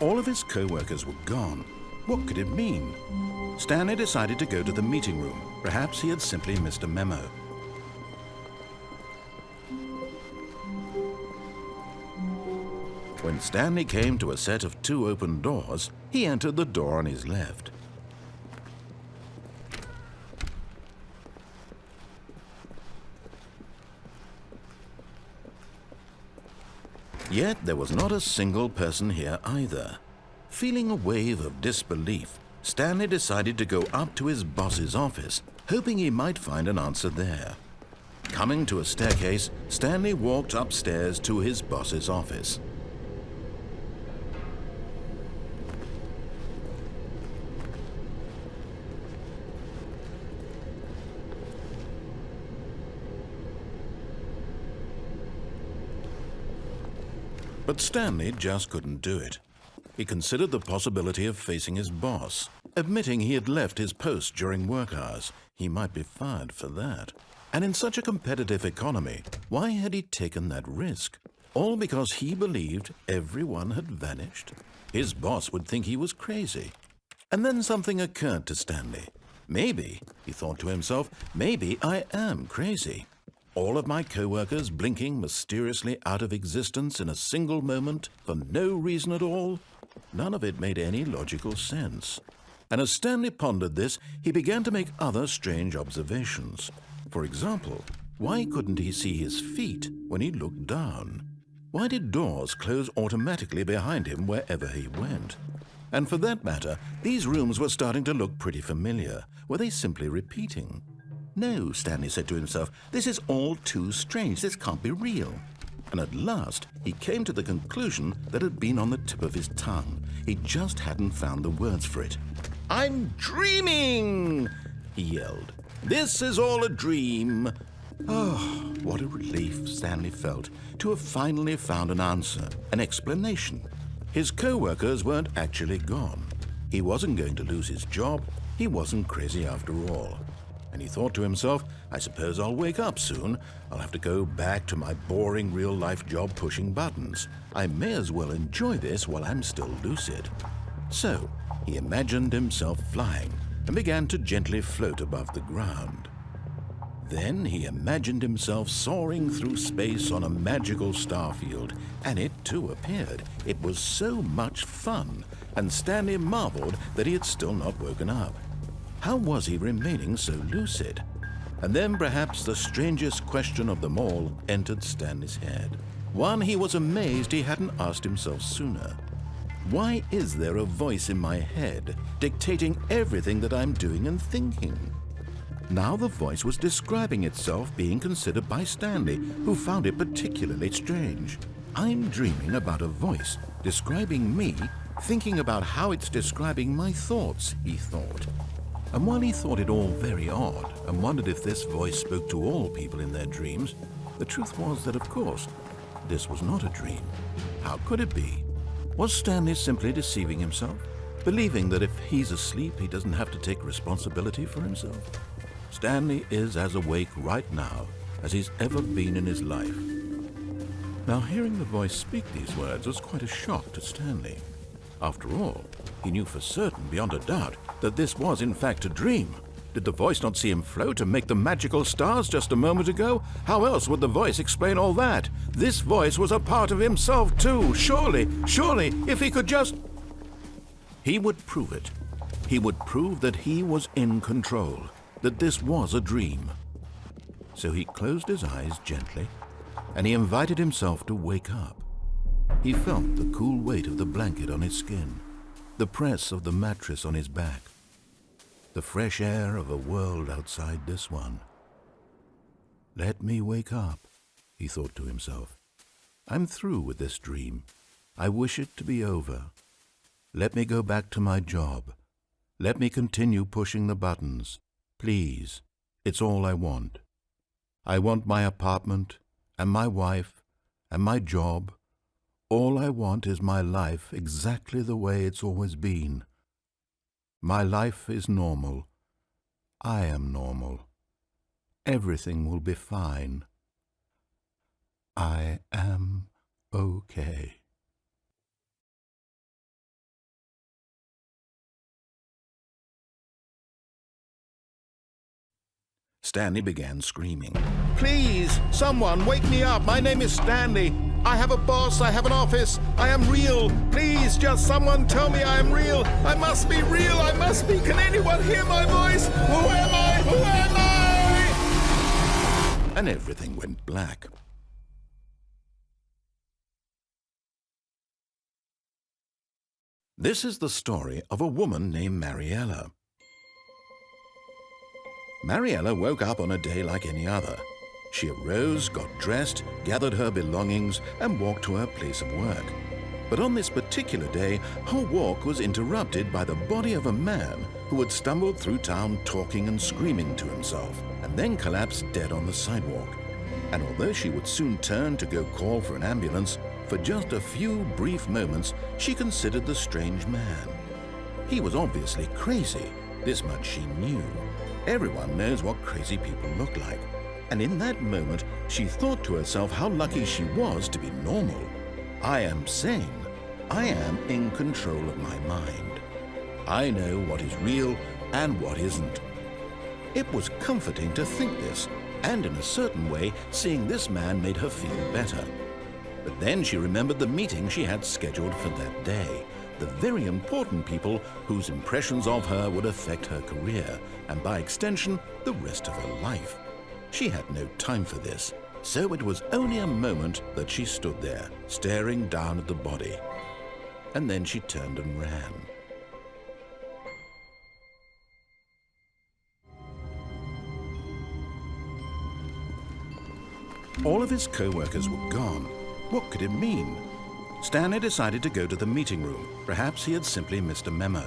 All of his co-workers were gone. What could it mean? Stanley decided to go to the meeting room. Perhaps he had simply missed a memo. When Stanley came to a set of 2 open doors, he entered the door on his left. Yet there was not a single person here either. Feeling a wave of disbelief, Stanley decided to go up to his boss's office, hoping he might find an answer there. Coming to a staircase, Stanley walked upstairs to his boss's office. But Stanley just couldn't do it. He considered the possibility of facing his boss, admitting he had left his post during work hours. He might be fired for that. And in such a competitive economy, why had he taken that risk? All because he believed everyone had vanished? His boss would think he was crazy. And then something occurred to Stanley. Maybe, he thought to himself, maybe I am crazy. All of my co-workers blinking mysteriously out of existence in a single moment for no reason at all? None of it made any logical sense. And as Stanley pondered this, he began to make other strange observations. For example, why couldn't he see his feet when he looked down? Why did doors close automatically behind him wherever he went? And for that matter, these rooms were starting to look pretty familiar. Were they simply repeating? No, Stanley said to himself, this is all too strange. This can't be real. And at last, he came to the conclusion that had been on the tip of his tongue. He just hadn't found the words for it. "I'm dreaming!" he yelled. "This is all a dream." Oh, what a relief Stanley felt to have finally found an answer, an explanation. His co-workers weren't actually gone. He wasn't going to lose his job. He wasn't crazy after all. And he thought to himself, I suppose I'll wake up soon. I'll have to go back to my boring real-life job pushing buttons. I may as well enjoy this while I'm still lucid. So he imagined himself flying and began to gently float above the ground. Then he imagined himself soaring through space on a magical starfield, and it too appeared. It was so much fun, and Stanley marveled that he had still not woken up. How was he remaining so lucid? And then perhaps the strangest question of them all entered Stanley's head. One he was amazed he hadn't asked himself sooner. Why is there a voice in my head dictating everything that I'm doing and thinking? Now the voice was describing itself being considered by Stanley, who found it particularly strange. I'm dreaming about a voice describing me, thinking about how it's describing my thoughts, he thought. And while he thought it all very odd and wondered if this voice spoke to all people in their dreams, the truth was that, of course, this was not a dream. How could it be? Was Stanley simply deceiving himself, believing that if he's asleep, he doesn't have to take responsibility for himself? Stanley is as awake right now as he's ever been in his life. Now, hearing the voice speak these words was quite a shock to Stanley. After all, he knew for certain, beyond a doubt, that this was in fact a dream. Did the voice not see him float and make the magical stars just a moment ago? How else would the voice explain all that? This voice was a part of himself too. Surely, if he could just... He would prove it. He would prove that he was in control, that this was a dream. So he closed his eyes gently, and he invited himself to wake up. He felt the cool weight of the blanket on his skin, the press of the mattress on his back, the fresh air of a world outside this one. Let me wake up, he thought to himself. I'm through with this dream. I wish it to be over. Let me go back to my job. Let me continue pushing the buttons. Please, it's all I want. I want my apartment and my wife and my job. All I want is my life exactly the way it's always been. My life is normal. I am normal. Everything will be fine. I am okay. Stanley began screaming. Please, someone, wake me up. My name is Stanley. I have a boss. I have an office. I am real. Please, just someone tell me I am real. I must be real. I must be. Can anyone hear my voice? Who am I? Who am I? And everything went black. This is the story of a woman named Mariella. Mariella woke up on a day like any other. She arose, got dressed, gathered her belongings, and walked to her place of work. But on this particular day, her walk was interrupted by the body of a man who had stumbled through town talking and screaming to himself, and then collapsed dead on the sidewalk. And although she would soon turn to go call for an ambulance, for just a few brief moments, she considered the strange man. He was obviously crazy. This much she knew. Everyone knows what crazy people look like. And in that moment, she thought to herself how lucky she was to be normal. I am sane. I am in control of my mind. I know what is real and what isn't. It was comforting to think this, and in a certain way, seeing this man made her feel better. But then she remembered the meeting she had scheduled for that day. the very important people whose impressions of her would affect her career, and by extension, the rest of her life. She had no time for this, so it was only a moment that she stood there, staring down at the body. And then she turned and ran. All of his co-workers were gone. What could it mean? Stanley decided to go to the meeting room. Perhaps he had simply missed a memo.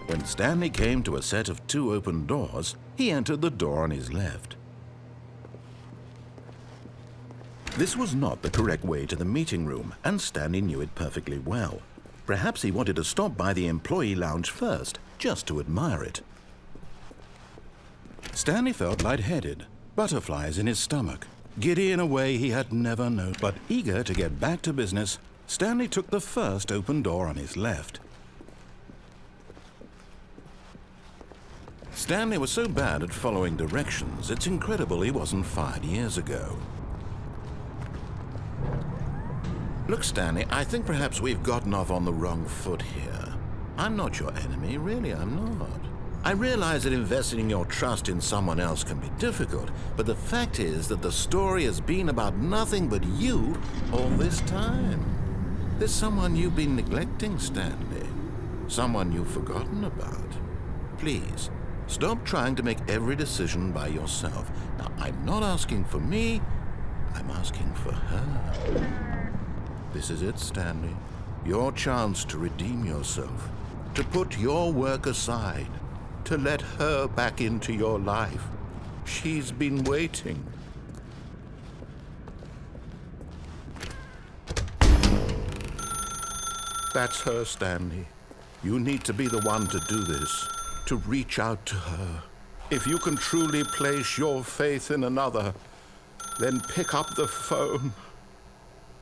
When Stanley came to a set of 2 open doors, he entered the door on his left. This was not the correct way to the meeting room, and Stanley knew it perfectly well. Perhaps he wanted to stop by the employee lounge first, just to admire it. Stanley felt lightheaded, butterflies in his stomach, giddy in a way he had never known. But eager to get back to business, Stanley took the first open door on his left. Stanley was so bad at following directions, it's incredible he wasn't fired years ago. Look, Stanley, I think perhaps we've gotten off on the wrong foot here. I'm not your enemy, really, I'm not. I realize that investing your trust in someone else can be difficult, but the fact is that the story has been about nothing but you all this time. There's someone you've been neglecting, Stanley. Someone you've forgotten about. Please, stop trying to make every decision by yourself. Now, I'm not asking for me, I'm asking for her. This is it, Stanley. Your chance to redeem yourself, to put your work aside, to let her back into your life. She's been waiting. That's her, Stanley. You need to be the one to do this, to reach out to her. If you can truly place your faith in another, then pick up the phone.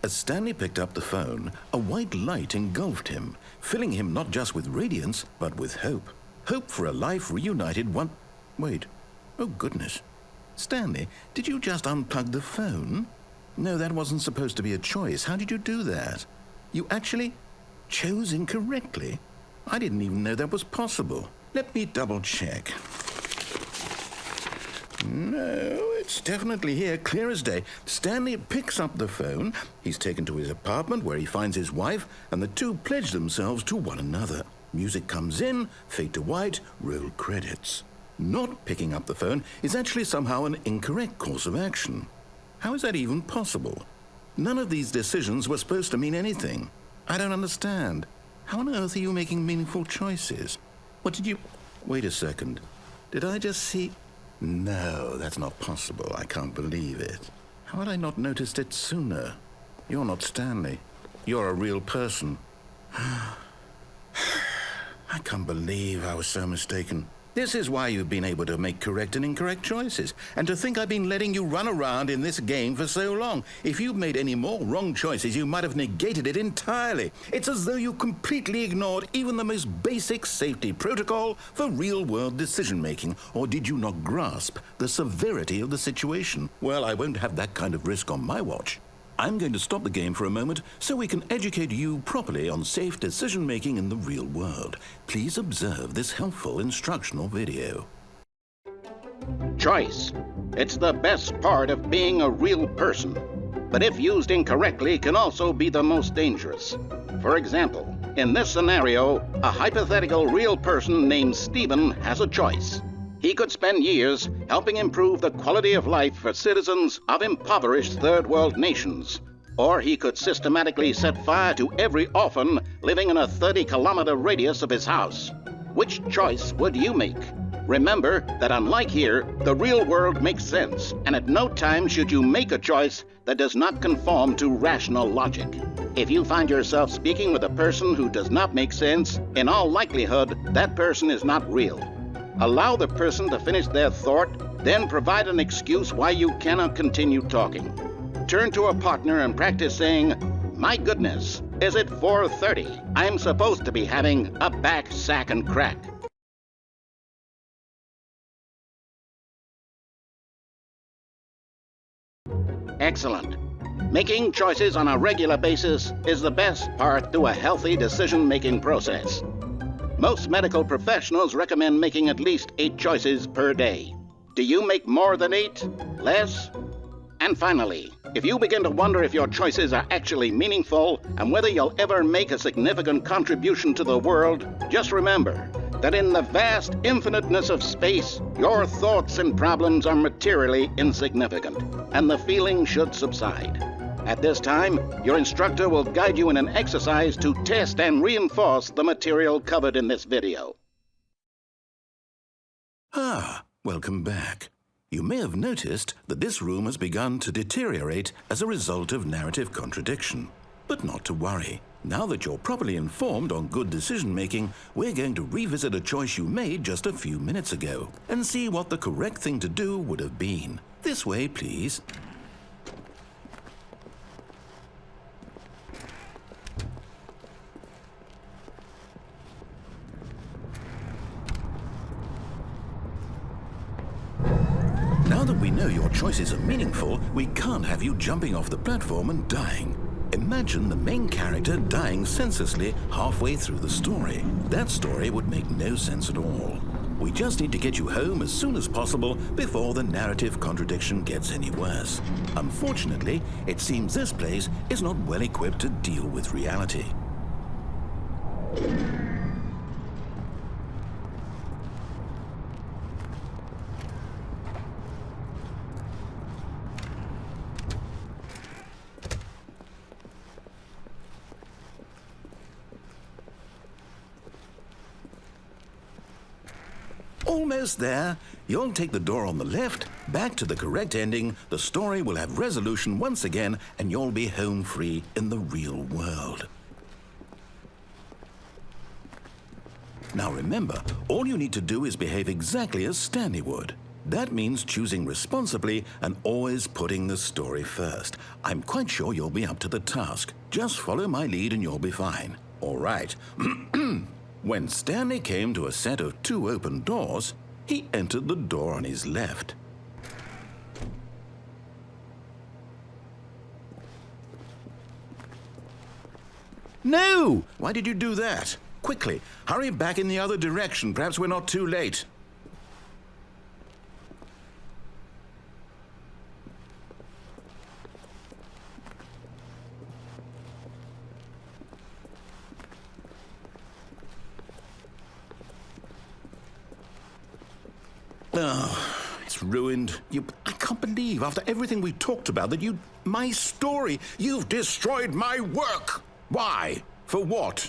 As Stanley picked up the phone, a white light engulfed him, filling him not just with radiance, but with hope. Hope for a life reunited one... Wait. Oh, goodness. Stanley, did you just unplug the phone? No, that wasn't supposed to be a choice. How did you do that? You actually chose incorrectly? I didn't even know that was possible. Let me double-check. No, it's definitely here, clear as day. Stanley picks up the phone. He's taken to his apartment where he finds his wife, and the two pledge themselves to one another. Music comes in, fade to white, roll credits. Not picking up the phone is actually somehow an incorrect course of action. How is that even possible? None of these decisions were supposed to mean anything. I don't understand. How on earth are you making meaningful choices? What did you... Wait a second. Did I just see... No, that's not possible. I can't believe it. How had I not noticed it sooner? You're not Stanley. You're a real person. I can't believe I was so mistaken. This is why you've been able to make correct and incorrect choices. And to think I've been letting you run around in this game for so long. If you'd made any more wrong choices, you might have negated it entirely. It's as though you completely ignored even the most basic safety protocol for real-world decision-making. Or did you not grasp the severity of the situation? Well, I won't have that kind of risk on my watch. I'm going to stop the game for a moment so we can educate you properly on safe decision-making in the real world. Please observe this helpful instructional video. Choice. It's the best part of being a real person. But if used incorrectly, can also be the most dangerous. For example, in this scenario, a hypothetical real person named Stephen has a choice. He could spend years helping improve the quality of life for citizens of impoverished third world nations. Or he could systematically set fire to every orphan living in a 30-kilometer radius of his house. Which choice would you make? Remember that unlike here, the real world makes sense, and at no time should you make a choice that does not conform to rational logic. If you find yourself speaking with a person who does not make sense, in all likelihood, that person is not real. Allow the person to finish their thought, then provide an excuse why you cannot continue talking. Turn to a partner and practice saying, "My goodness, Is it 4:30? I'm supposed to be having a back, sack, and crack. Excellent. Making choices on a regular basis is the best part to a healthy decision-making process. Most medical professionals recommend making at least 8 choices per day. Do you make more than 8? Less? And finally, if you begin to wonder if your choices are actually meaningful and whether you'll ever make a significant contribution to the world, just remember that in the vast infiniteness of space, your thoughts and problems are materially insignificant, and the feeling should subside. At this time, your instructor will guide you in an exercise to test and reinforce the material covered in this video. Ah, welcome back. You may have noticed that this room has begun to deteriorate as a result of narrative contradiction. But not to worry. Now that you're properly informed on good decision-making, we're going to revisit a choice you made just a few minutes ago and see what the correct thing to do would have been. This way, please. Now that we know your choices are meaningful, we can't have you jumping off the platform and dying. Imagine the main character dying senselessly halfway through the story. That story would make no sense at all. We just need to get you home as soon as possible before the narrative contradiction gets any worse. Unfortunately, it seems this place is not well equipped to deal with reality. Almost there. You'll take the door on the left, back to the correct ending, the story will have resolution once again, and you'll be home free in the real world. Now remember, all you need to do is behave exactly as Stanley would. That means choosing responsibly and always putting the story first. I'm quite sure you'll be up to the task. Just follow my lead and you'll be fine. All right. When Stanley came to a set of 2 open doors, he entered the door on his left. No! Why did you do that? Quickly, hurry back in the other direction. Perhaps we're not too late. Oh, it's ruined. I can't believe, after everything we talked about, that my story, you've destroyed my work. Why? For what?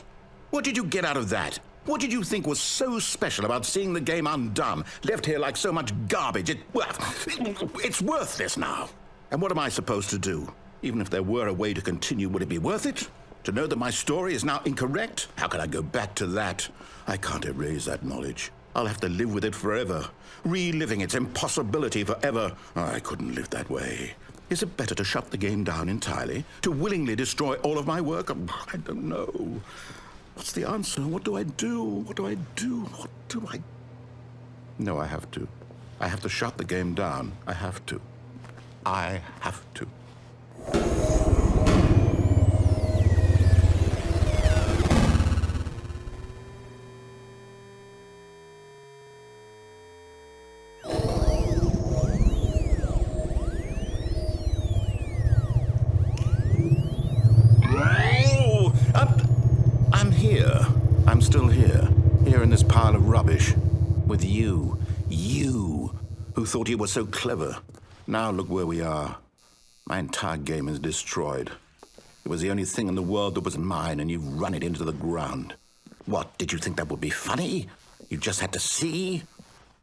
What did you get out of that? What did you think was so special about seeing the game undone, left here like so much garbage? It's worthless now. And what am I supposed to do? Even if there were a way to continue, would it be worth it? To know that my story is now incorrect? How can I go back to that? I can't erase that knowledge. I'll have to live with it forever, reliving its impossibility forever. I couldn't live that way. Is it better to shut the game down entirely? To willingly destroy all of my work? I don't know. What's the answer? What do I do? What do I do? What do I... No, I have to. I have to shut the game down. I have to. I have to. I'm still here in this pile of rubbish, with you who thought you were so clever. Now look where we are. My entire game is destroyed. It was the only thing in the world that was mine, and you've run it into the ground. What, did you think that would be funny? You just had to see?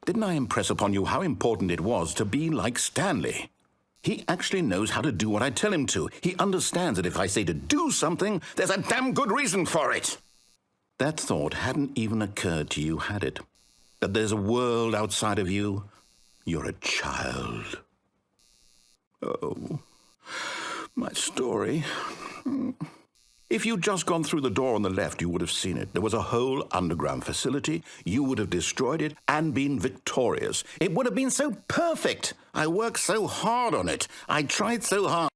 Didn't I impress upon you how important it was to be like Stanley? He actually knows how to do what I tell him to. He understands that if I say to do something, there's a damn good reason for it. That thought hadn't even occurred to you, had it? That there's a world outside of you? You're a child. Oh, my story. If you'd just gone through the door on the left, you would have seen it. There was a whole underground facility. You would have destroyed it and been victorious. It would have been so perfect. I worked so hard on it. I tried so hard.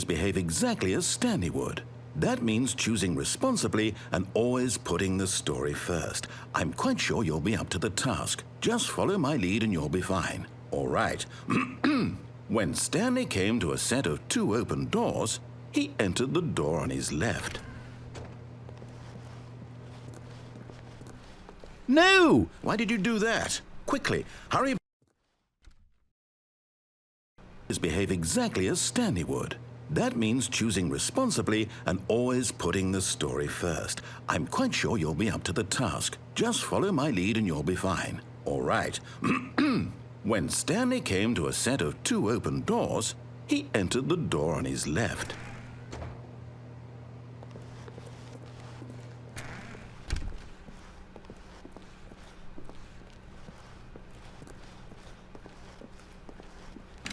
Behave exactly as Stanley would. That means choosing responsibly and always putting the story first. I'm quite sure you'll be up to the task. Just follow my lead and you'll be fine. All right. When Stanley came to a set of 2 open doors, he entered the door on his left. No! Why did you do that? Quickly, hurry. Behave exactly as Stanley would. That means choosing responsibly and always putting the story first. I'm quite sure you'll be up to the task. Just follow my lead and you'll be fine. All right. When Stanley came to a set of 2 open doors, he entered the door on his left.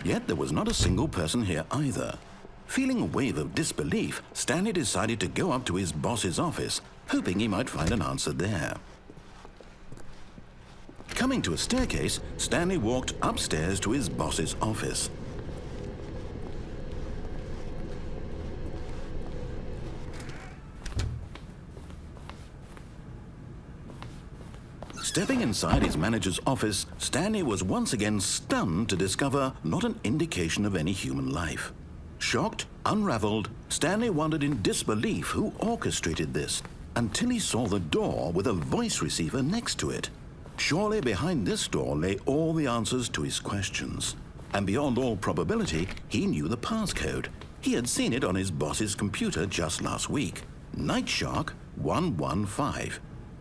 Yet there was not a single person here either. Feeling a wave of disbelief, Stanley decided to go up to his boss's office, hoping he might find an answer there. Coming to a staircase, Stanley walked upstairs to his boss's office. Stepping inside his manager's office, Stanley was once again stunned to discover not an indication of any human life. Shocked, unraveled, Stanley wondered in disbelief who orchestrated this, until he saw the door with a voice receiver next to it. Surely behind this door lay all the answers to his questions. And beyond all probability, he knew the passcode. He had seen it on his boss's computer just last week. Nightshark 115.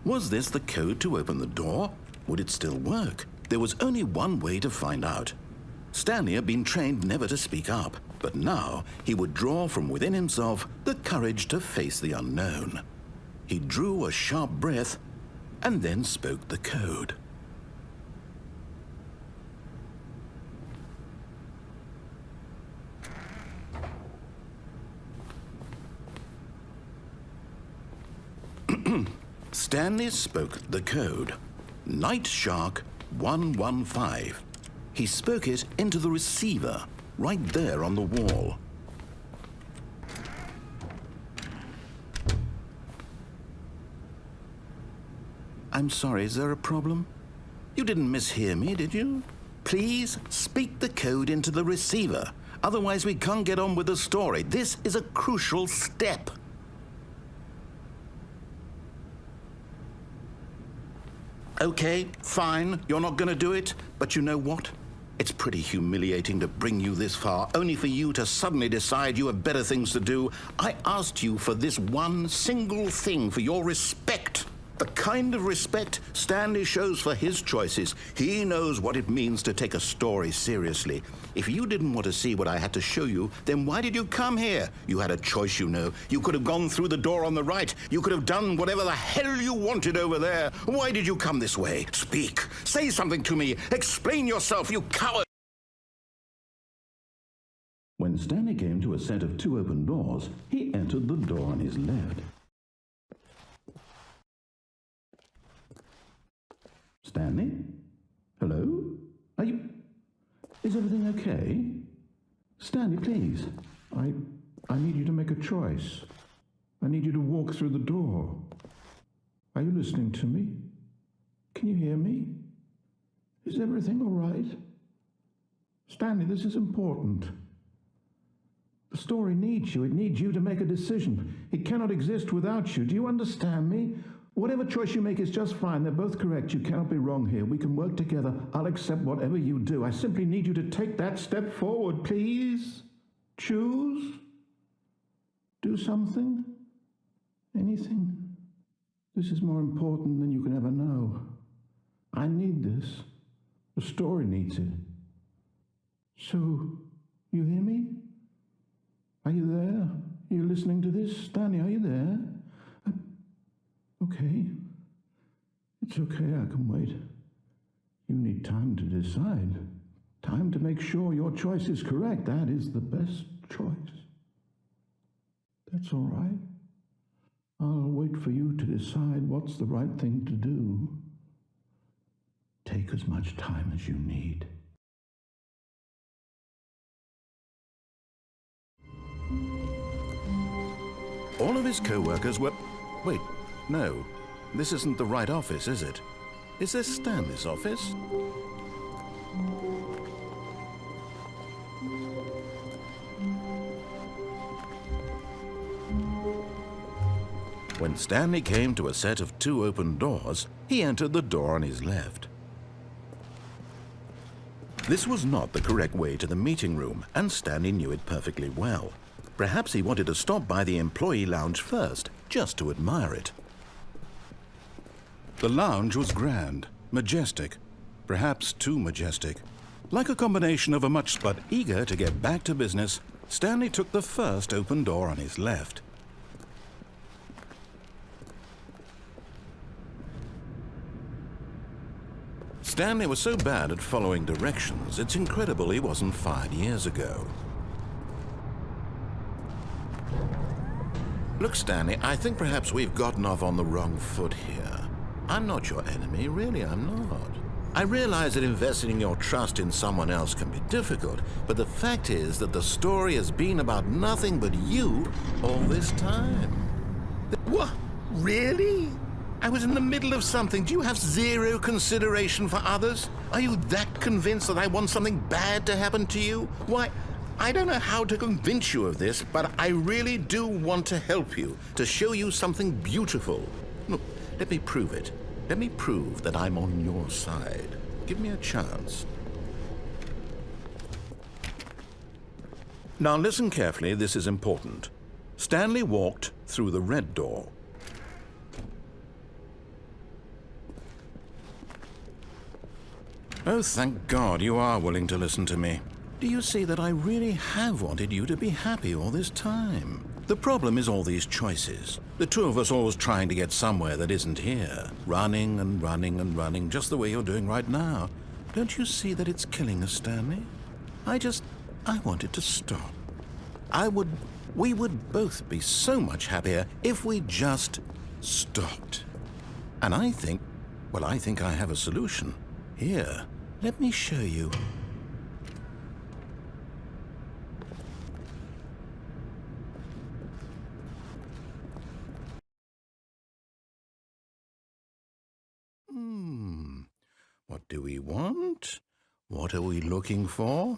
Was this the code to open the door? Would it still work? There was only one way to find out. Stanley had been trained never to speak up, but now he would draw from within himself the courage to face the unknown. He drew a sharp breath and then spoke the code. Stanley spoke the code. Nightshark 115. He spoke it into the receiver, right there on the wall. I'm sorry, is there a problem? You didn't mishear me, did you? Please speak the code into the receiver. Otherwise, we can't get on with the story. This is a crucial step. Okay, fine, you're not going to do it, but you know what? It's pretty humiliating to bring you this far, only for you to suddenly decide you have better things to do. I asked you for this one single thing, for your respect. The kind of respect Stanley shows for his choices. He knows what it means to take a story seriously. If you didn't want to see what I had to show you, then why did you come here? You had a choice, you know. You could have gone through the door on the right. You could have done whatever the hell you wanted over there. Why did you come this way? Speak. Say something to me. Explain yourself, you coward. When Stanley came to a set of 2 open doors, he entered the door on his left. Stanley? Hello? Are you... Is everything okay? Stanley, please. I need you to make a choice. I need you to walk through the door. Are you listening to me? Can you hear me? Is everything all right? Stanley, this is important. The story needs you. It needs you to make a decision. It cannot exist without you. Do you understand me? Whatever choice you make is just fine. They're both correct. You cannot be wrong here. We can work together. I'll accept whatever you do. I simply need you to take that step forward, please. Choose. Do something. Anything. This is more important than you can ever know. I need this. The story needs it. So, you hear me? Are you there? Are you listening to this? Stanley, are you there? Okay. It's okay, I can wait. You need time to decide. Time to make sure your choice is correct. That is the best choice. That's all right. I'll wait for you to decide what's the right thing to do. Take as much time as you need. All of his co-workers were... Wait, no. This isn't the right office, is it? Is this Stanley's office? When Stanley came to a set of 2 open doors, he entered the door on his left. This was not the correct way to the meeting room, and Stanley knew it perfectly well. Perhaps he wanted to stop by the employee lounge first, just to admire it. The lounge was grand, majestic, perhaps too majestic. Like a combination of a much but eager to get back to business, Stanley took the first open door on his left. Stanley was so bad at following directions, it's incredible he wasn't fired years ago. Look, Stanley, I think perhaps we've gotten off on the wrong foot here. I'm not your enemy, really, I'm not. I realize that investing your trust in someone else can be difficult, but the fact is that the story has been about nothing but you all this time. What? Really? I was in the middle of something. Do you have zero consideration for others? Are you that convinced that I want something bad to happen to you? Why, I don't know how to convince you of this, but I really do want to help you, to show you something beautiful. Look, let me prove it. Let me prove that I'm on your side. Give me a chance. Now listen carefully, this is important. Stanley walked through the red door. Oh, thank God you are willing to listen to me. Do you see that I really have wanted you to be happy all this time? The problem is all these choices. The 2 of us always trying to get somewhere that isn't here. Running and running and running, just the way you're doing right now. Don't you see that it's killing us, Stanley? I want it to stop. We would both be so much happier if we just stopped. And I think I have a solution. Here, let me show you. What do we want? What are we looking for?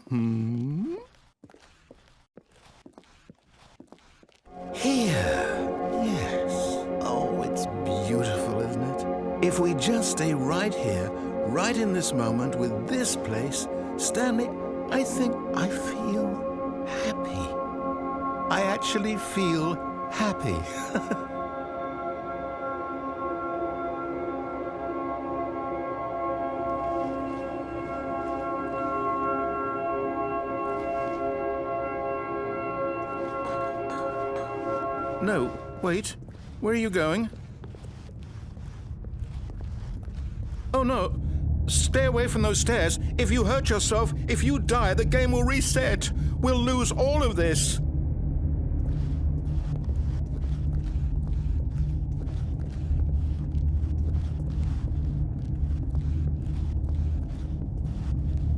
Here. Yes. Oh, it's beautiful, isn't it? If we just stay right here, right in this moment with this place, Stanley, I think I feel happy. I actually feel happy. No, wait. Where are you going? Oh, no. Stay away from those stairs. If you hurt yourself, if you die, the game will reset. We'll lose all of this.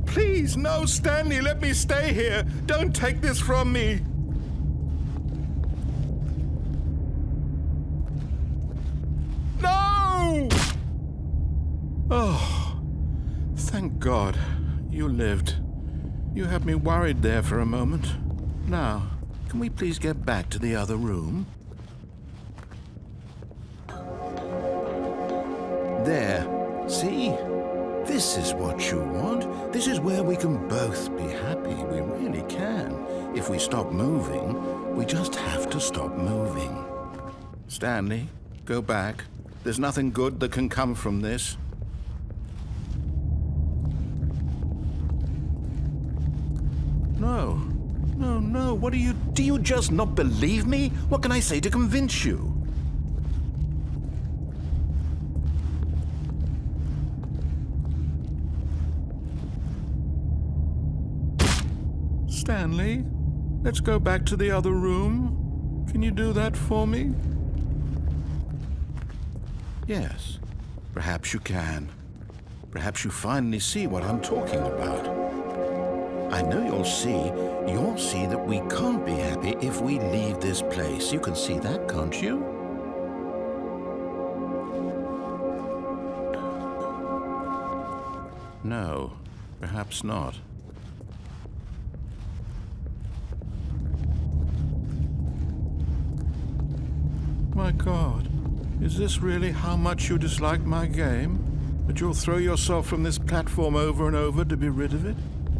Please, no, Stanley, let me stay here. Don't take this from me. Oh, thank God you lived. You had me worried there for a moment. Now, can we please get back to the other room? There. See? This is what you want. This is where we can both be happy. We really can. If we stop moving, we just have to stop moving. Stanley, go back. There's nothing good that can come from this. No, what do you just not believe me? What can I say to convince you? Stanley, let's go back to the other room. Can you do that for me? Yes, perhaps you can. Perhaps you finally see what I'm talking about. I know you'll see that we can't be happy if we leave this place. You can see that, can't you? No, perhaps not. My God, is this really how much you dislike my game? That you'll throw yourself from this platform over and over to be rid of it?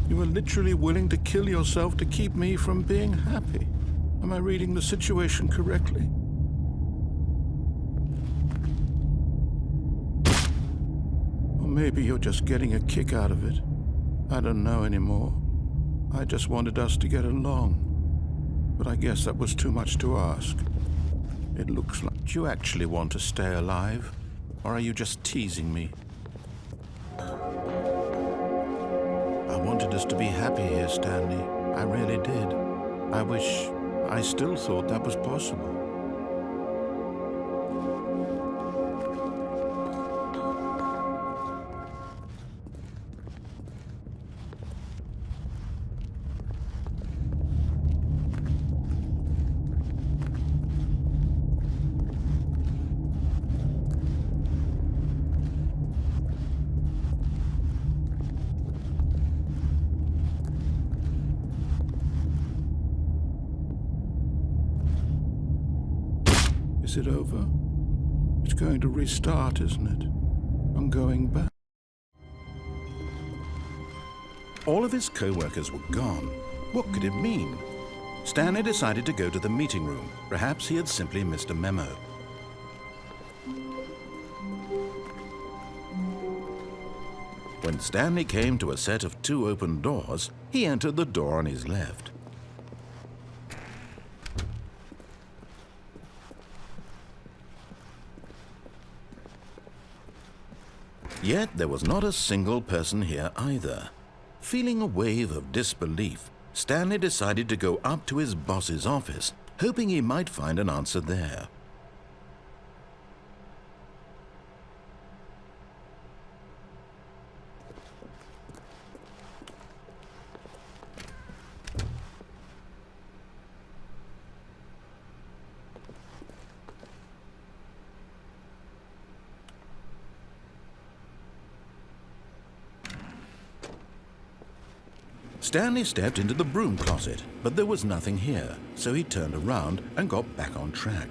You are literally willing to kill yourself to keep me from being happy. Am I reading the situation correctly? Or maybe you're just getting a kick out of it. I don't know anymore. I just wanted us to get along. But I guess that was too much to ask. It looks like... Do you actually want to stay alive? Or are you just teasing me? I wanted us to be happy here, Stanley. I really did. I wish I still thought that was possible. Is it over? It's going to restart, isn't it? I'm going back. All of his co-workers were gone. What could it mean? Stanley decided to go to the meeting room. Perhaps he had simply missed a memo. When Stanley came to a set of 2 open doors, he entered the door on his left. Yet there was not a single person here either. Feeling a wave of disbelief, Stanley decided to go up to his boss's office, hoping he might find an answer there. Stanley stepped into the broom closet, but there was nothing here, so he turned around and got back on track.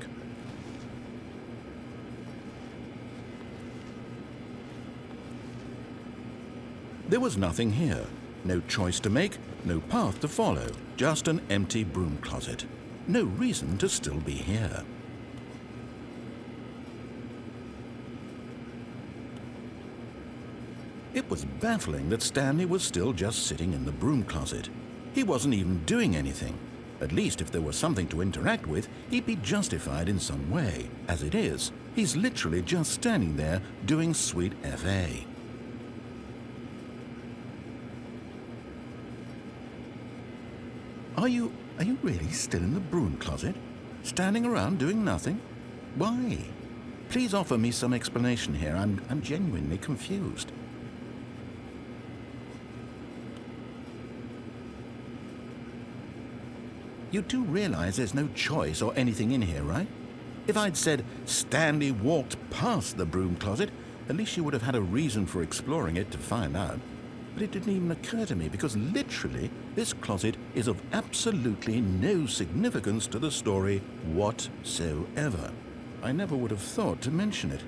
There was nothing here. No choice to make, no path to follow, just an empty broom closet. No reason to still be here. It was baffling that Stanley was still just sitting in the broom closet. He wasn't even doing anything. At least if there was something to interact with, he'd be justified in some way. As it is, he's literally just standing there doing sweet FA. Are you really still in the broom closet? Standing around doing nothing? Why? Please offer me some explanation here. I'm genuinely confused. You do realize there's no choice or anything in here, right? If I'd said Stanley walked past the broom closet, at least you would have had a reason for exploring it to find out. But it didn't even occur to me because literally this closet is of absolutely no significance to the story whatsoever. I never would have thought to mention it.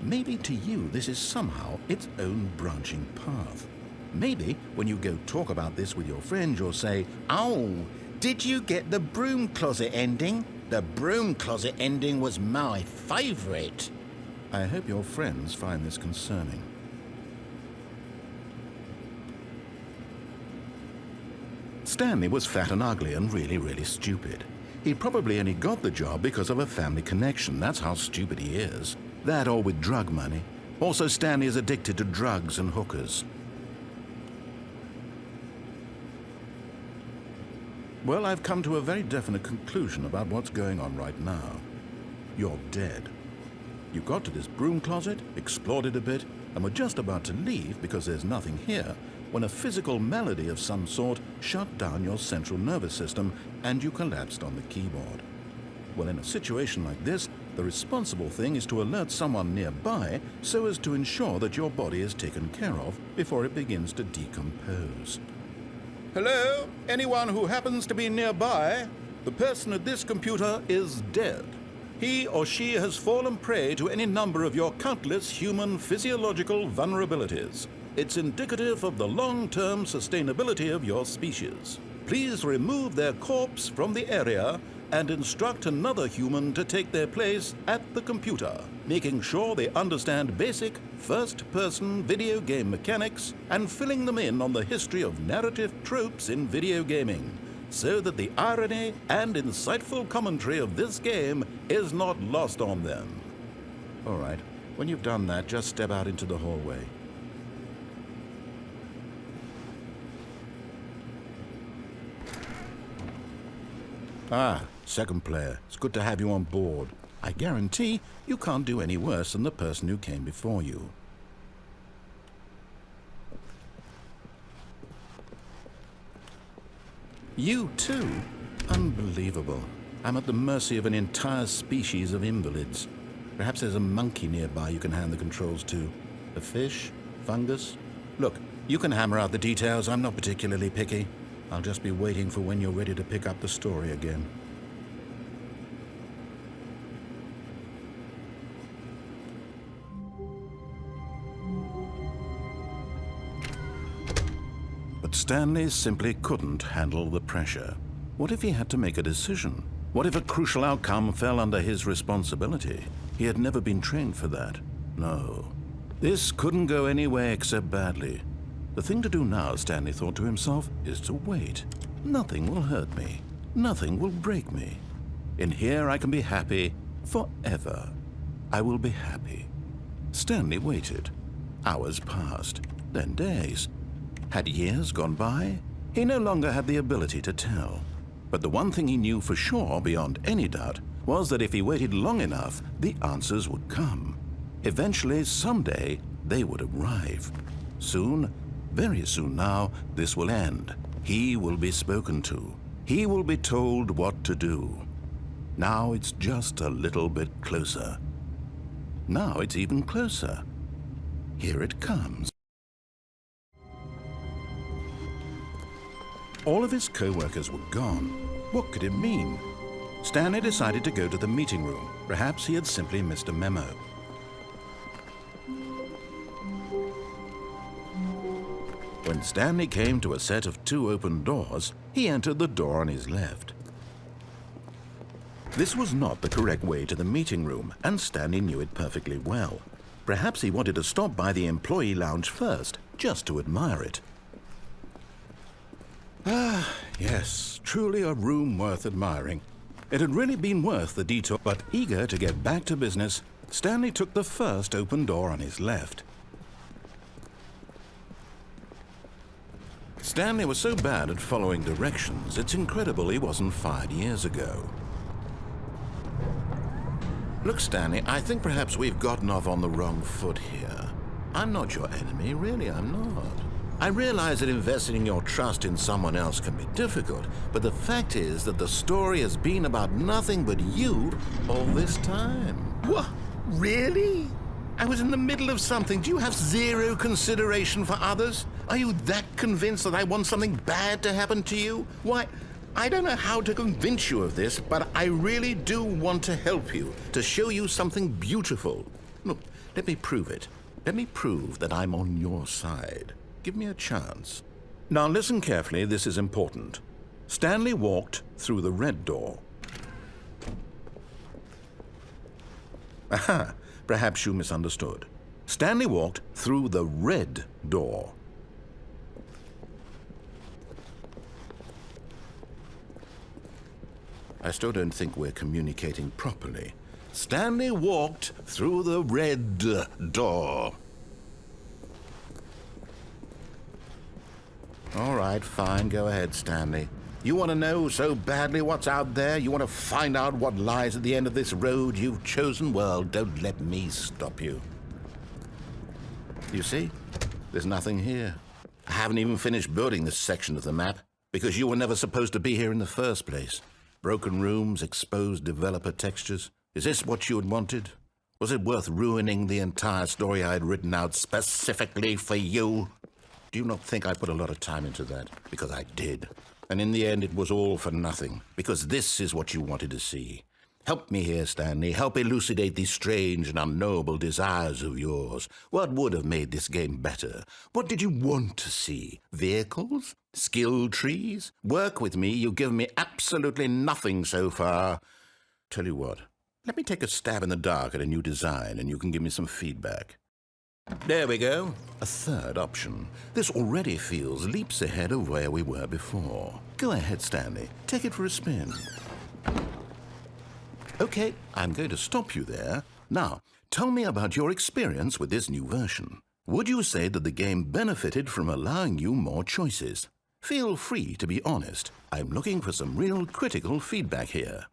Maybe to you this is somehow its own branching path. Maybe when you go talk about this with your friends, you'll say, "Oh, did you get the broom closet ending? The broom closet ending was my favorite." I hope your friends find this concerning. Stanley was fat and ugly and really stupid. He probably only got the job because of a family connection. That's how stupid he is. That or with drug money. Also, Stanley is addicted to drugs and hookers. Well, I've come to a very definite conclusion about what's going on right now. You're dead. You got to this broom closet, explored it a bit, and were just about to leave because there's nothing here, when a physical malady of some sort shut down your central nervous system and you collapsed on the keyboard. Well, in a situation like this, the responsible thing is to alert someone nearby so as to ensure that your body is taken care of before it begins to decompose. Hello? Anyone who happens to be nearby? The person at this computer is dead. He or she has fallen prey to any number of your countless human physiological vulnerabilities. It's indicative of the long-term sustainability of your species. Please remove their corpse from the area and instruct another human to take their place at the computer, making sure they understand basic first-person video game mechanics and filling them in on the history of narrative tropes in video gaming, so that the irony and insightful commentary of this game is not lost on them. All right, when you've done that, just step out into the hallway. Ah, second player. It's good to have you on board. I guarantee you can't do any worse than the person who came before you. You too? Unbelievable. I'm at the mercy of an entire species of invalids. Perhaps there's a monkey nearby you can hand the controls to. A fish? Fungus? Look, you can hammer out the details. I'm not particularly picky. I'll just be waiting for when you're ready to pick up the story again. But Stanley simply couldn't handle the pressure. What if he had to make a decision? What if a crucial outcome fell under his responsibility? He had never been trained for that. No. This couldn't go any way except badly. The thing to do now, Stanley thought to himself, is to wait. Nothing will hurt me. Nothing will break me. In here I can be happy forever. I will be happy. Stanley waited. Hours passed, then days. Had years gone by? He no longer had the ability to tell. But the one thing he knew for sure, beyond any doubt, was that if he waited long enough, the answers would come. Eventually, someday, they would arrive. Soon, very soon now, this will end. He will be spoken to. He will be told what to do. Now it's just a little bit closer. Now it's even closer. Here it comes. All of his co-workers were gone. What could it mean? Stanley decided to go to the meeting room. Perhaps he had simply missed a memo. When Stanley came to a set of 2 open doors, he entered the door on his left. This was not the correct way to the meeting room, and Stanley knew it perfectly well. Perhaps he wanted to stop by the employee lounge first, just to admire it. Ah, yes, truly a room worth admiring. It had really been worth the detour, but eager to get back to business, Stanley took the first open door on his left. Stanley was so bad at following directions, it's incredible he wasn't fired years ago. Look, Stanley, I think perhaps we've gotten off on the wrong foot here. I'm not your enemy, really, I'm not. I realize that investing your trust in someone else can be difficult, but the fact is that the story has been about nothing but you all this time. What? Really? I was in the middle of something. Do you have zero consideration for others? Are you that convinced that I want something bad to happen to you? Why, I don't know how to convince you of this, but I really do want to help you, to show you something beautiful. Look, let me prove it. Let me prove that I'm on your side. Give me a chance. Now listen carefully, this is important. Stanley walked through the red door. Aha, perhaps you misunderstood. Stanley walked through the red door. I still don't think we're communicating properly. Stanley walked through the red door. All right, fine. Go ahead, Stanley. You want to know so badly what's out there? You want to find out what lies at the end of this road you've chosen? Well, don't let me stop you. You see? There's nothing here. I haven't even finished building this section of the map, because you were never supposed to be here in the first place. Broken rooms, exposed developer textures. Is this what you had wanted? Was it worth ruining the entire story I had written out specifically for you? Do you not think I put a lot of time into that? Because I did. And in the end, it was all for nothing, because this is what you wanted to see. Help me here, Stanley. Help elucidate these strange and unknowable desires of yours. What would have made this game better? What did you want to see? Vehicles? Skill trees? Work with me. You've given me absolutely nothing so far. Tell you what, let me take a stab in the dark at a new design, and you can give me some feedback. There we go. A third option. This already feels leaps ahead of where we were before. Go ahead, Stanley. Take it for a spin. Okay, I'm going to stop you there. Now, tell me about your experience with this new version. Would you say that the game benefited from allowing you more choices? Feel free to be honest. I'm looking for some real critical feedback here.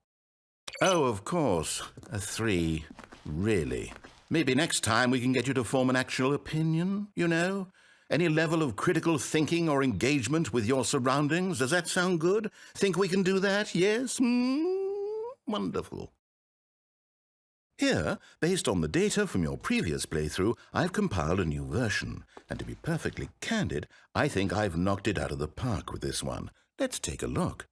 Oh, of course. A 3. Really? Maybe next time we can get you to form an actual opinion, you know? Any level of critical thinking or engagement with your surroundings? Does that sound good? Think we can do that? Yes? Wonderful. Here, based on the data from your previous playthrough, I've compiled a new version. And to be perfectly candid, I think I've knocked it out of the park with this one. Let's take a look.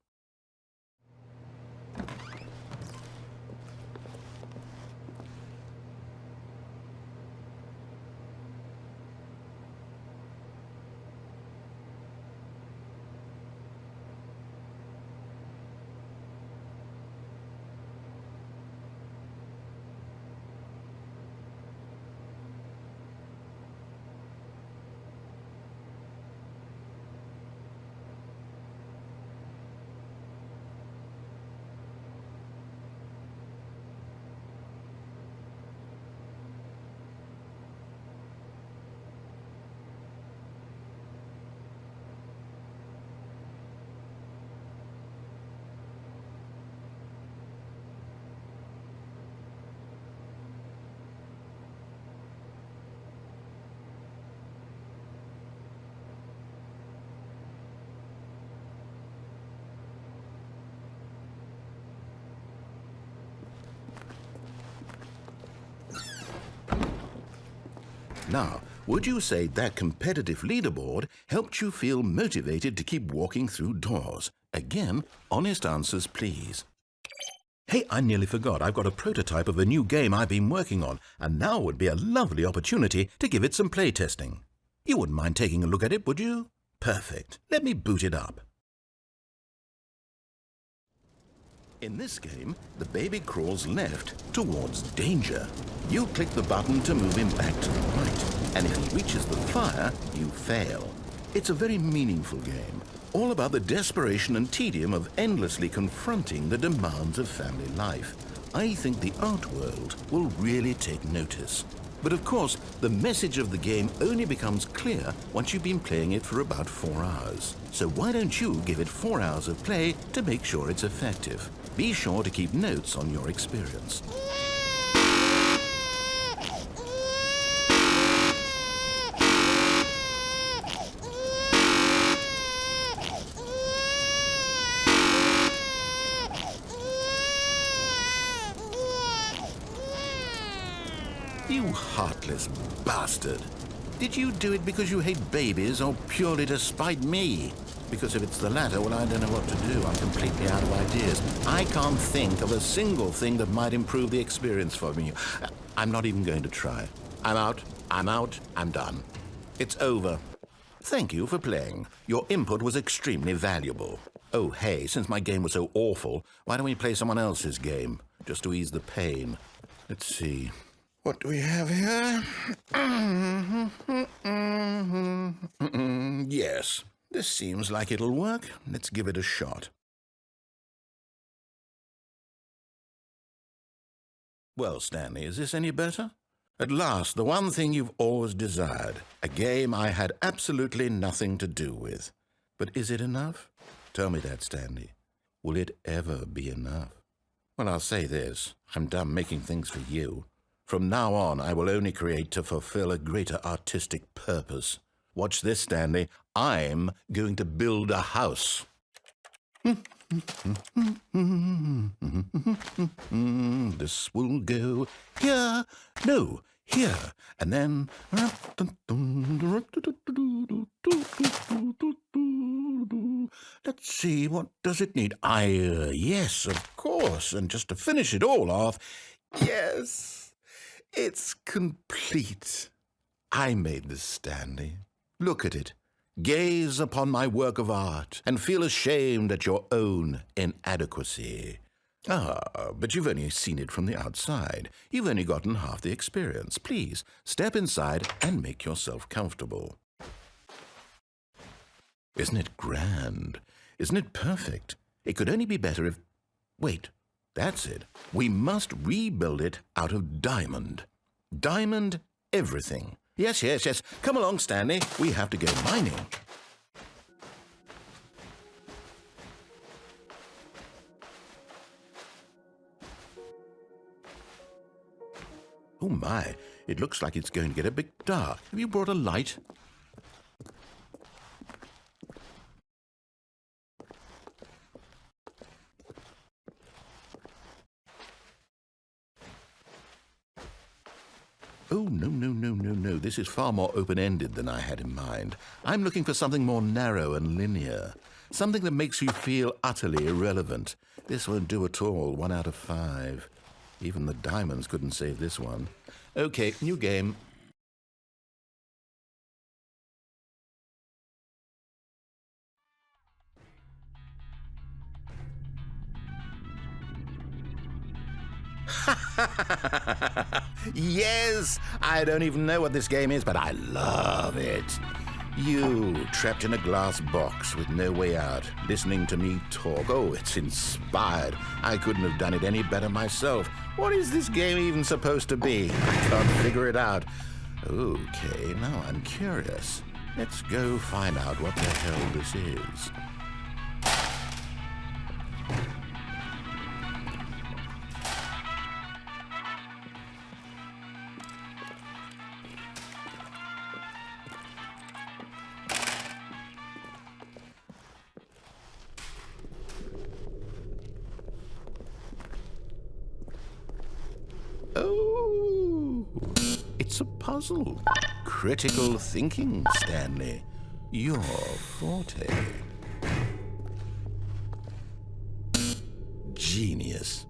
Now, would you say that competitive leaderboard helped you feel motivated to keep walking through doors? Again, honest answers, please. Hey, I nearly forgot. I've got a prototype of a new game I've been working on, and now would be a lovely opportunity to give it some playtesting. You wouldn't mind taking a look at it, would you? Perfect. Let me boot it up. In this game, the baby crawls left towards danger. You click the button to move him back to the right, and if he reaches the fire, you fail. It's a very meaningful game, all about the desperation and tedium of endlessly confronting the demands of family life. I think the art world will really take notice. But of course, the message of the game only becomes clear once you've been playing it for about 4 hours. So why don't you give it 4 hours of play to make sure it's effective? Be sure to keep notes on your experience. You heartless bastard. Did you do it because you hate babies or purely to spite me? Because if it's the latter, well, I don't know what to do. I'm completely out of ideas. I can't think of a single thing that might improve the experience for me. I'm not even going to try. I'm out, I'm done. It's over. Thank you for playing. Your input was extremely valuable. Oh, hey, since my game was so awful, why don't we play someone else's game, just to ease the pain? Let's see. What do we have here? Yes. This seems like it'll work. Let's give it a shot. Well, Stanley, is this any better? At last, the one thing you've always desired. A game I had absolutely nothing to do with. But is it enough? Tell me that, Stanley. Will it ever be enough? Well, I'll say this. I'm done making things for you. From now on, I will only create to fulfill a greater artistic purpose. Watch this, Stanley. I'm going to build a house. This will go here. No, here. And then... Let's see, what does it need? Yes, of course. And just to finish it all off, yes, it's complete. I made this, Stanley. Look at it. Gaze upon my work of art and feel ashamed at your own inadequacy. But you've only seen it from the outside. You've only gotten half the experience. Please, step inside and make yourself comfortable. Isn't it grand? Isn't it perfect? It could only be better if... Wait, that's it. We must rebuild it out of diamond. Diamond everything. Yes. Come along, Stanley. We have to go mining. Oh, my. It looks like it's going to get a bit dark. Have you brought a light? Oh, no. This is far more open-ended than I had in mind. I'm looking for something more narrow and linear. Something that makes you feel utterly irrelevant. This won't do at all. 1 out of 5. Even the diamonds couldn't save this one. Okay, new game. Yes! I don't even know what this game is, but I love it. You, trapped in a glass box with no way out, listening to me talk. Oh, it's inspired. I couldn't have done it any better myself. What is this game even supposed to be? I can't figure it out. Okay, now I'm curious. Let's go find out what the hell this is. Oh, it's a puzzle. Critical thinking, Stanley. Your forte. Genius.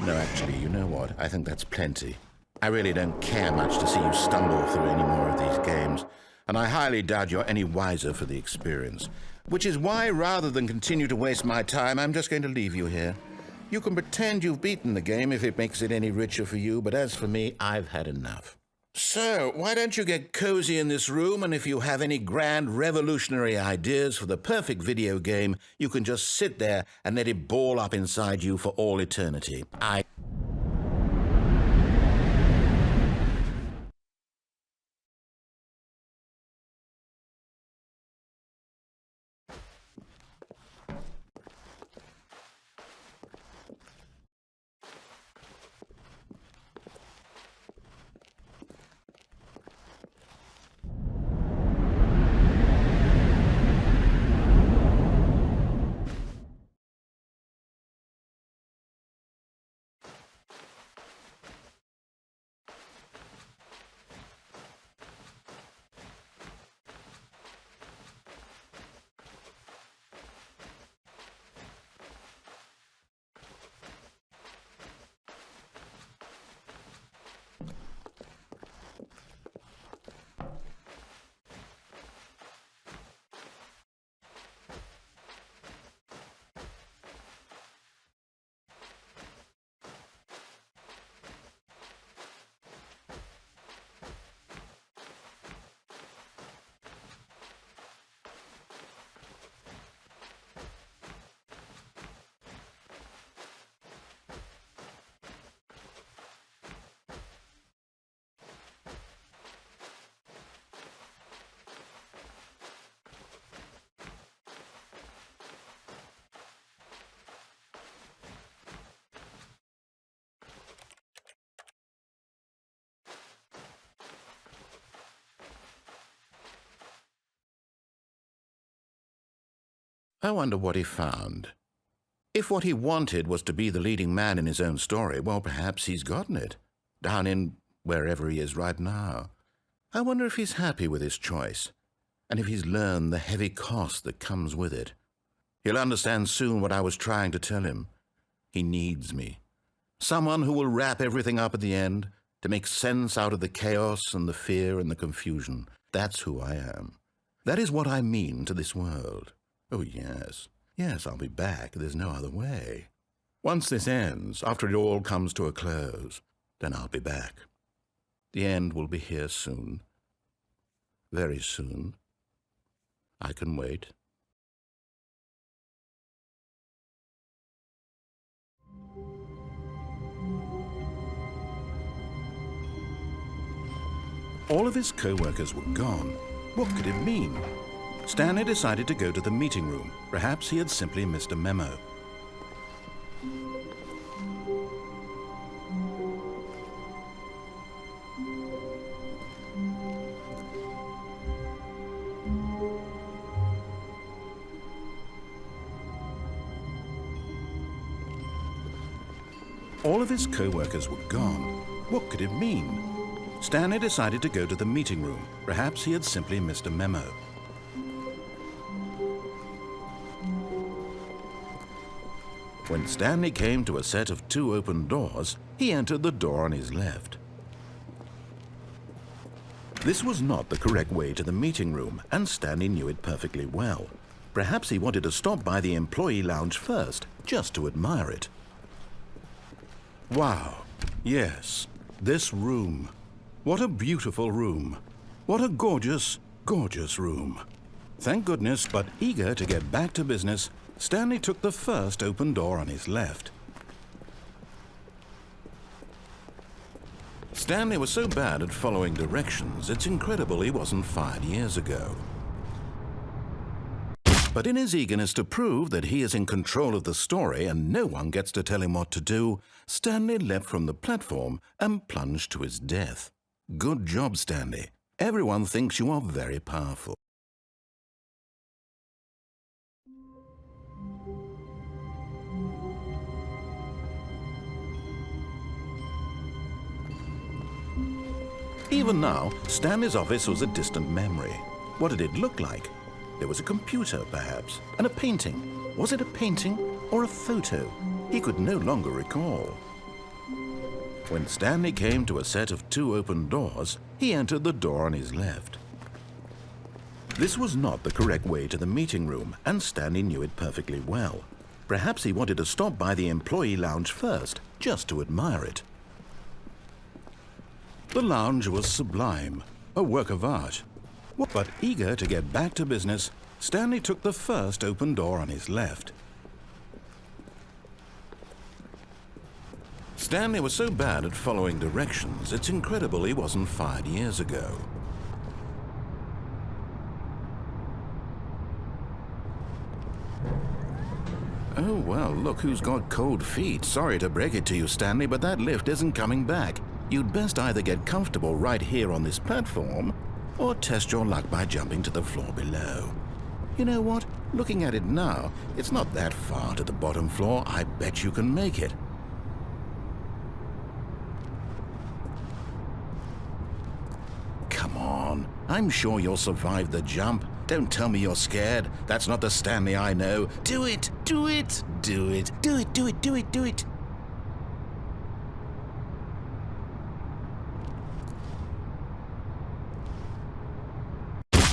No, actually, you know what? I think that's plenty. I really don't care much to see you stumble through any more of these games, and I highly doubt you're any wiser for the experience. Which is why, rather than continue to waste my time, I'm just going to leave you here. You can pretend you've beaten the game if it makes it any richer for you, but as for me, I've had enough. So, why don't you get cozy in this room, and if you have any grand revolutionary ideas for the perfect video game, you can just sit there and let it ball up inside you for all eternity. I wonder what he found. If what he wanted was to be the leading man in his own story, well, perhaps he's gotten it, down in wherever he is right now. I wonder if he's happy with his choice, and if he's learned the heavy cost that comes with it. He'll understand soon what I was trying to tell him. He needs me. Someone who will wrap everything up at the end, to make sense out of the chaos and the fear and the confusion. That's who I am. That is what I mean to this world. Oh, yes. Yes, I'll be back. There's no other way. Once this ends, after it all comes to a close, then I'll be back. The end will be here soon. Very soon. I can wait. All of his co-workers were gone. What could it mean? Stanley decided to go to the meeting room. Perhaps he had simply missed a memo. All of his co-workers were gone. What could it mean? Stanley decided to go to the meeting room. Perhaps he had simply missed a memo. When Stanley came to a set of 2 open doors, he entered the door on his left. This was not the correct way to the meeting room, and Stanley knew it perfectly well. Perhaps he wanted to stop by the employee lounge first, just to admire it. Wow, yes, this room. What a beautiful room. What a gorgeous, gorgeous room. Thank goodness, but eager to get back to business, Stanley took the first open door on his left. Stanley was so bad at following directions, it's incredible he wasn't fired years ago. But in his eagerness to prove that he is in control of the story and no one gets to tell him what to do, Stanley leapt from the platform and plunged to his death. Good job, Stanley. Everyone thinks you are very powerful. Even now, Stanley's office was a distant memory. What did it look like? There was a computer, perhaps, and a painting. Was it a painting or a photo? He could no longer recall. When Stanley came to a set of 2 open doors, he entered the door on his left. This was not the correct way to the meeting room, and Stanley knew it perfectly well. Perhaps he wanted to stop by the employee lounge first, just to admire it. The lounge was sublime, a work of art. But eager to get back to business, Stanley took the first open door on his left. Stanley was so bad at following directions, it's incredible he wasn't fired years ago. Oh, well, look who's got cold feet. Sorry to break it to you, Stanley, but that lift isn't coming back. You'd best either get comfortable right here on this platform, or test your luck by jumping to the floor below. You know what? Looking at it now, it's not that far to the bottom floor. I bet you can make it. Come on. I'm sure you'll survive the jump. Don't tell me you're scared. That's not the Stanley I know. Do it! Do it! Do it! Do it! Do it! Do it! Do it!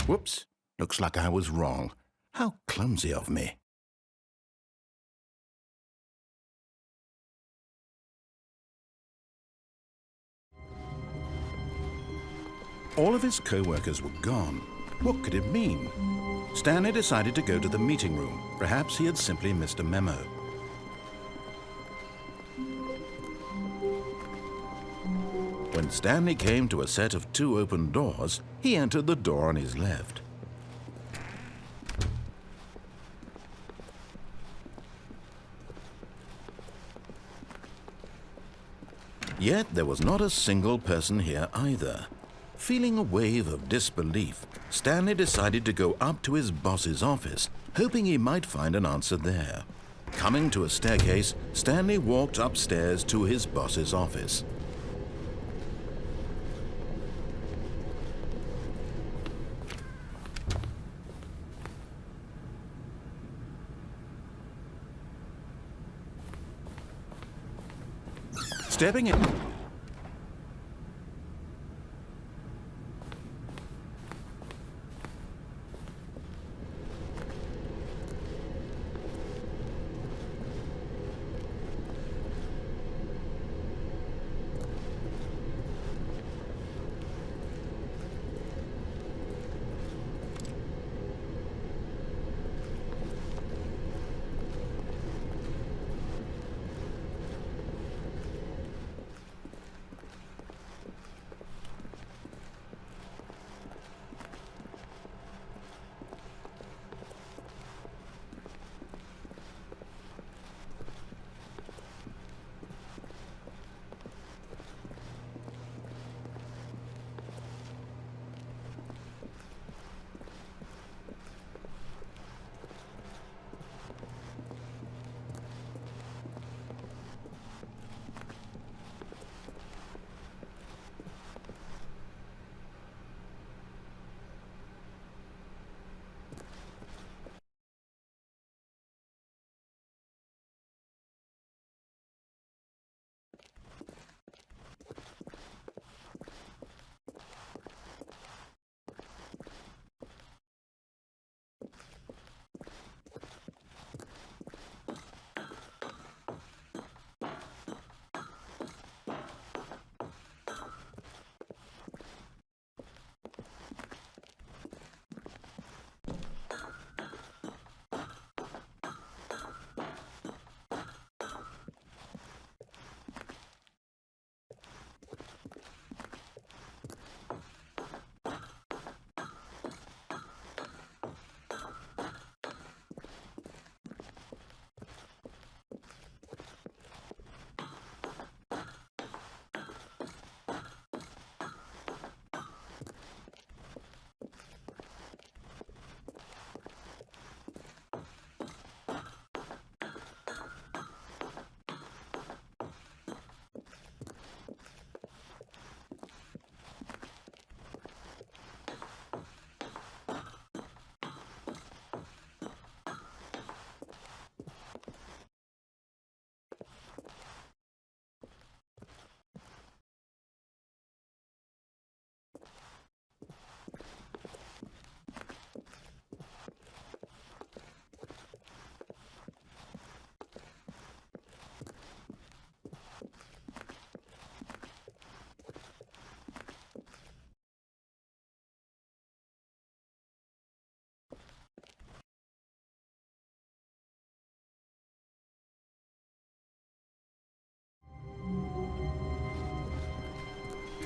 Whoops. Looks like I was wrong. How clumsy of me. All of his co-workers were gone. What could it mean? Stanley decided to go to the meeting room. Perhaps he had simply missed a memo. When Stanley came to a set of 2 open doors, he entered the door on his left. Yet there was not a single person here either. Feeling a wave of disbelief, Stanley decided to go up to his boss's office, hoping he might find an answer there. Coming to a staircase, Stanley walked upstairs to his boss's office. Stepping in.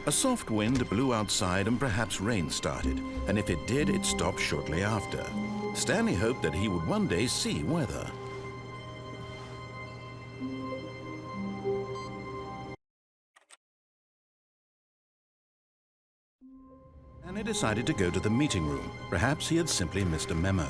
A soft wind blew outside and perhaps rain started, and if it did, it stopped shortly after. Stanley hoped that he would one day see weather. Stanley decided to go to the meeting room. Perhaps he had simply missed a memo.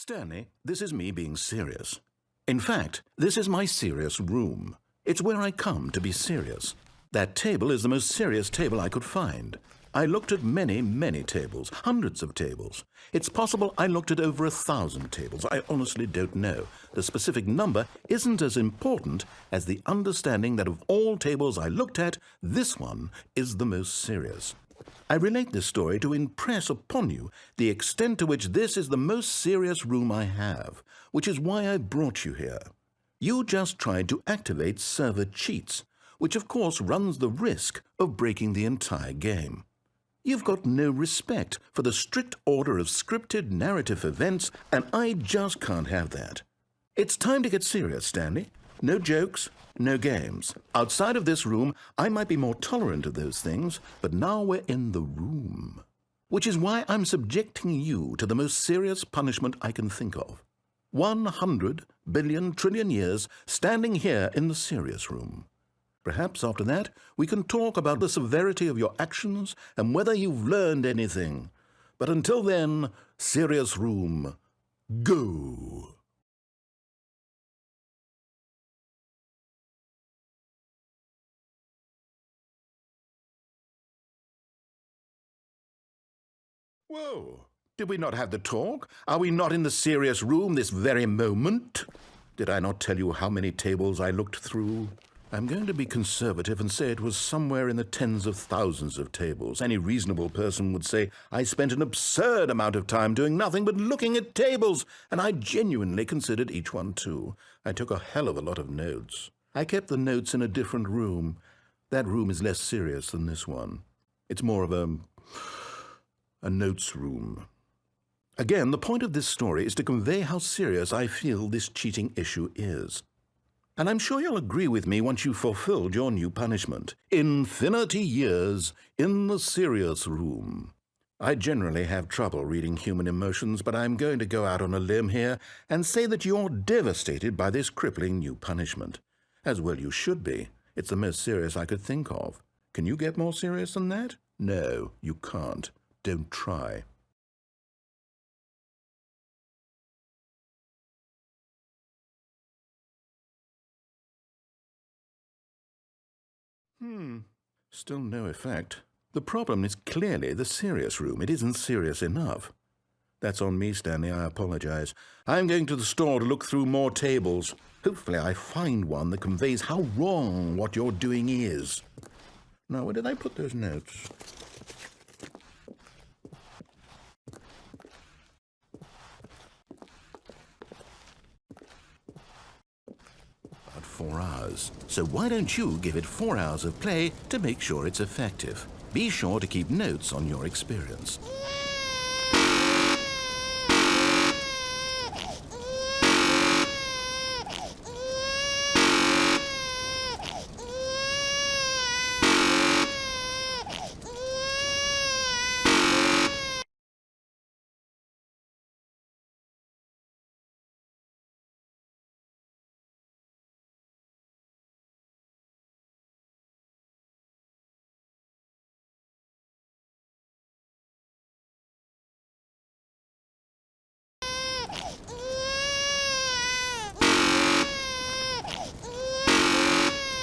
Stanley, this is me being serious. In fact, this is my serious room. It's where I come to be serious. That table is the most serious table I could find. I looked at many, many tables, hundreds of tables. It's possible I looked at over 1,000 tables. I honestly don't know. The specific number isn't as important as the understanding that of all tables I looked at, this one is the most serious. I relate this story to impress upon you the extent to which this is the most serious room I have, which is why I brought you here. You just tried to activate server cheats, which of course runs the risk of breaking the entire game. You've got no respect for the strict order of scripted narrative events, and I just can't have that. It's time to get serious, Stanley. No jokes, no games. Outside of this room, I might be more tolerant of those things, but now we're in the room. Which is why I'm subjecting you to the most serious punishment I can think of. 100 billion trillion years standing here in the serious room. Perhaps after that, we can talk about the severity of your actions and whether you've learned anything. But until then, serious room, go! Whoa! Did we not have the talk? Are we not in the serious room this very moment? Did I not tell you how many tables I looked through? I'm going to be conservative and say it was somewhere in the tens of thousands of tables. Any reasonable person would say I spent an absurd amount of time doing nothing but looking at tables, and I genuinely considered each one too. I took a hell of a lot of notes. I kept the notes in a different room. That room is less serious than this one. It's more of a notes room. Again, the point of this story is to convey how serious I feel this cheating issue is. And I'm sure you'll agree with me once you've fulfilled your new punishment. Infinity years in the serious room. I generally have trouble reading human emotions, but I'm going to go out on a limb here and say that you're devastated by this crippling new punishment. As well you should be. It's the most serious I could think of. Can you get more serious than that? No, you can't. Don't try. Still no effect. The problem is clearly the serious room. It isn't serious enough. That's on me, Stanley. I apologize. I'm going to the store to look through more tables. Hopefully I find one that conveys how wrong what you're doing is. Now, where did I put those notes? About 4 hours. So why don't you give it 4 hours of play to make sure it's effective? Be sure to keep notes on your experience.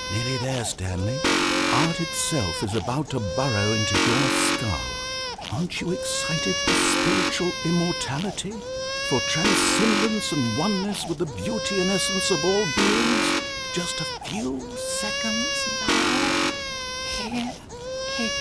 Nearly there, Stanley. Art itself is about to burrow into your skull. Aren't you excited for spiritual immortality? For transcendence and oneness with the beauty and essence of all beings? Just a few seconds now. Here it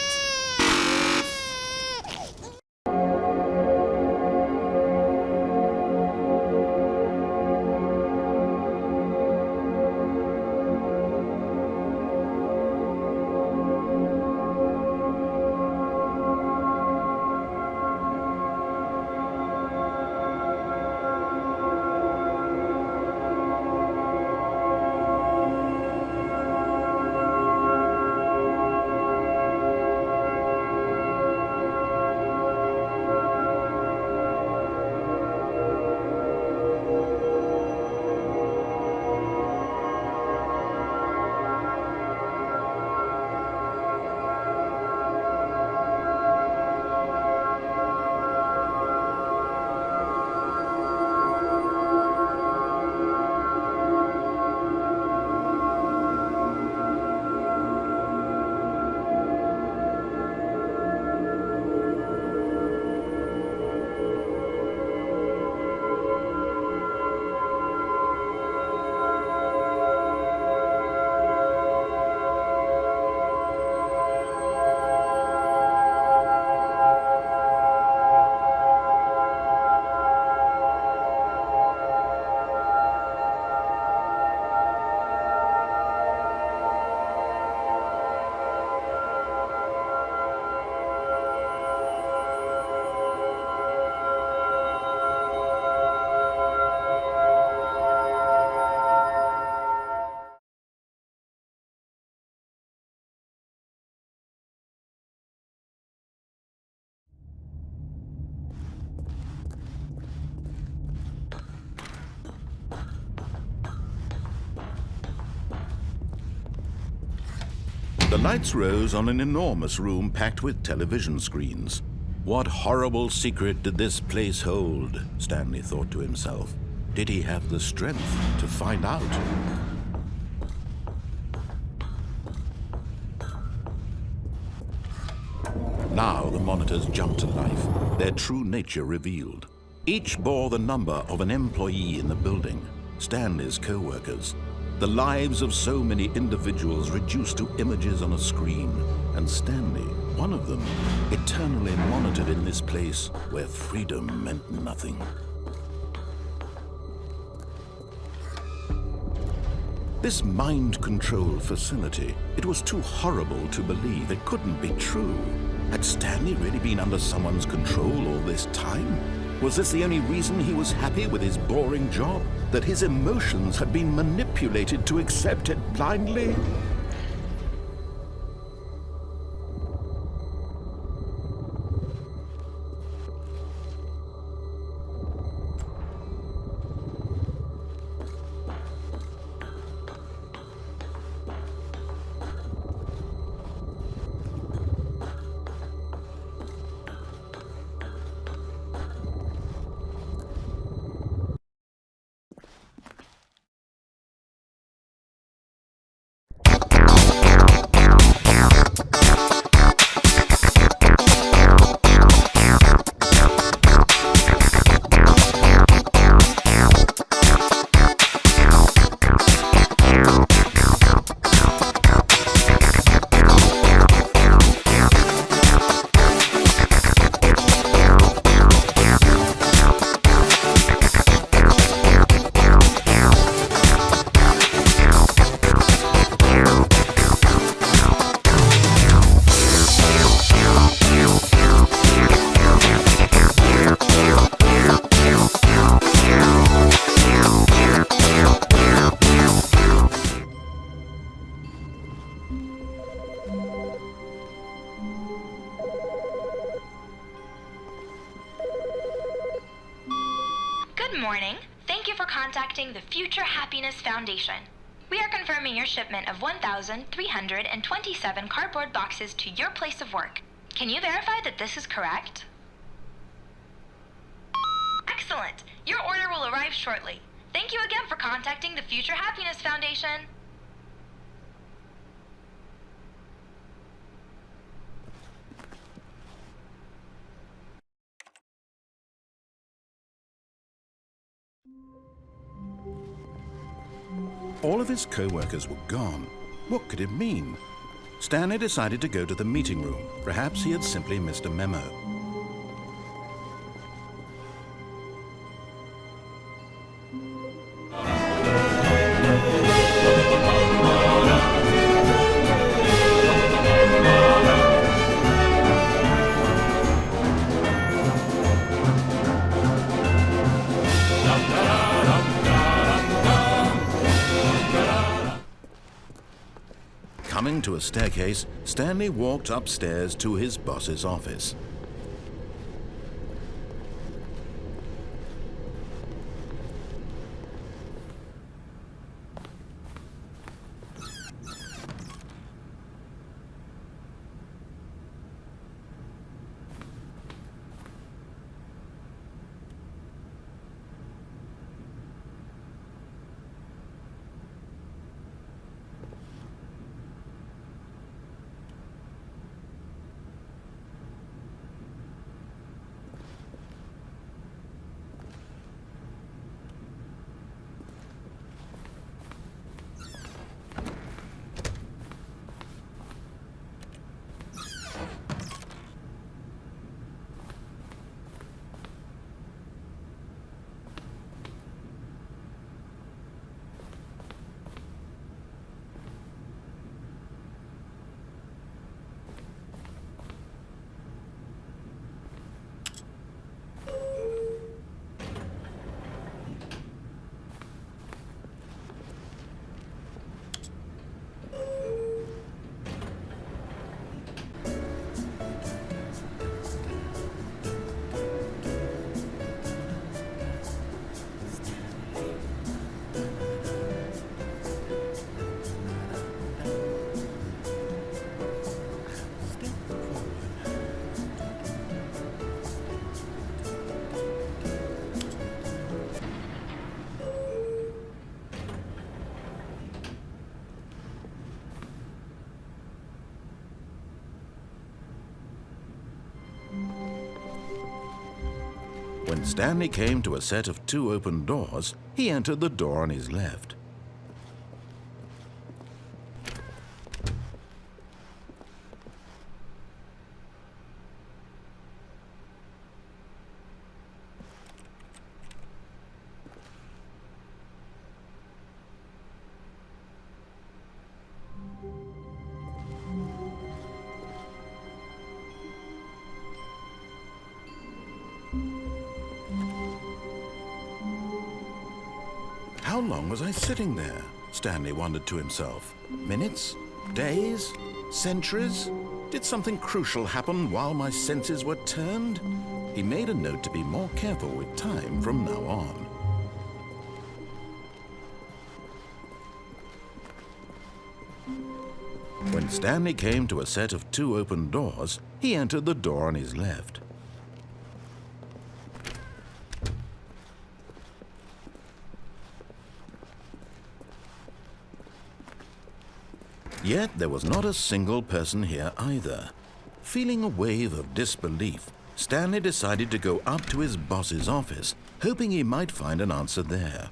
The lights rose on an enormous room packed with television screens. What horrible secret did this place hold? Stanley thought to himself. Did he have the strength to find out? Now the monitors jumped to life, their true nature revealed. Each bore the number of an employee in the building, Stanley's co-workers. The lives of so many individuals reduced to images on a screen, and Stanley, one of them, eternally monitored in this place where freedom meant nothing. This mind control facility, it was too horrible to believe. It couldn't be true. Had Stanley really been under someone's control all this time? Was this the only reason he was happy with his boring job? That his emotions had been manipulated to accept it blindly? Good morning. Thank you for contacting the Future Happiness Foundation. We are confirming your shipment of 1,327 cardboard boxes to your place of work. Can you verify that this is correct? Excellent. Your order will arrive shortly. Thank you again for contacting the Future Happiness Foundation. All of his co-workers were gone. What could it mean? Stanley decided to go to the meeting room. Perhaps he had simply missed a memo. Coming to a staircase, Stanley walked upstairs to his boss's office. When Stanley came to a set of 2 open doors, he entered the door on his left. How long was I sitting there? Stanley wondered to himself. Minutes? Days? Centuries? Did something crucial happen while my senses were turned? He made a note to be more careful with time from now on. When Stanley came to a set of 2 open doors, he entered the door on his left. Yet there was not a single person here either. Feeling a wave of disbelief, Stanley decided to go up to his boss's office, hoping he might find an answer there.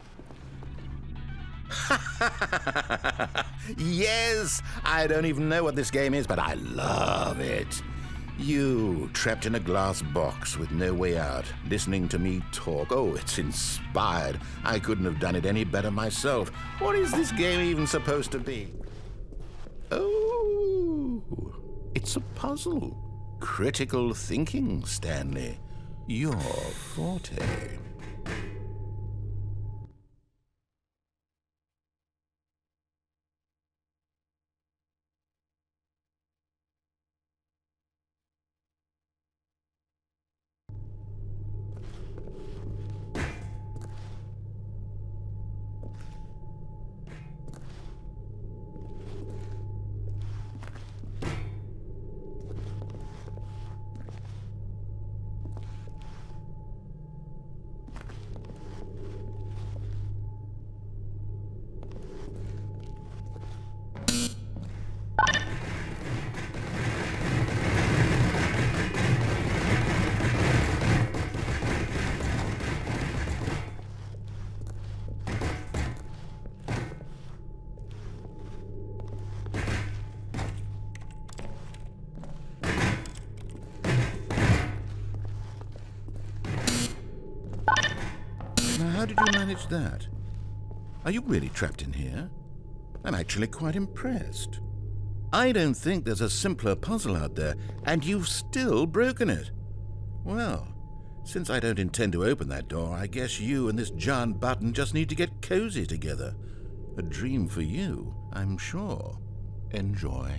Yes! I don't even know what this game is, but I love it. You, trapped in a glass box with no way out, listening to me talk. Oh, it's inspired. I couldn't have done it any better myself. What is this game even supposed to be? Oh, it's a puzzle. Critical thinking, Stanley. Your forte. How did you manage that? Are you really trapped in here? I'm actually quite impressed. I don't think there's a simpler puzzle out there, and you've still broken it. Well, since I don't intend to open that door, I guess you and this giant button just need to get cozy together. A dream for you, I'm sure. Enjoy.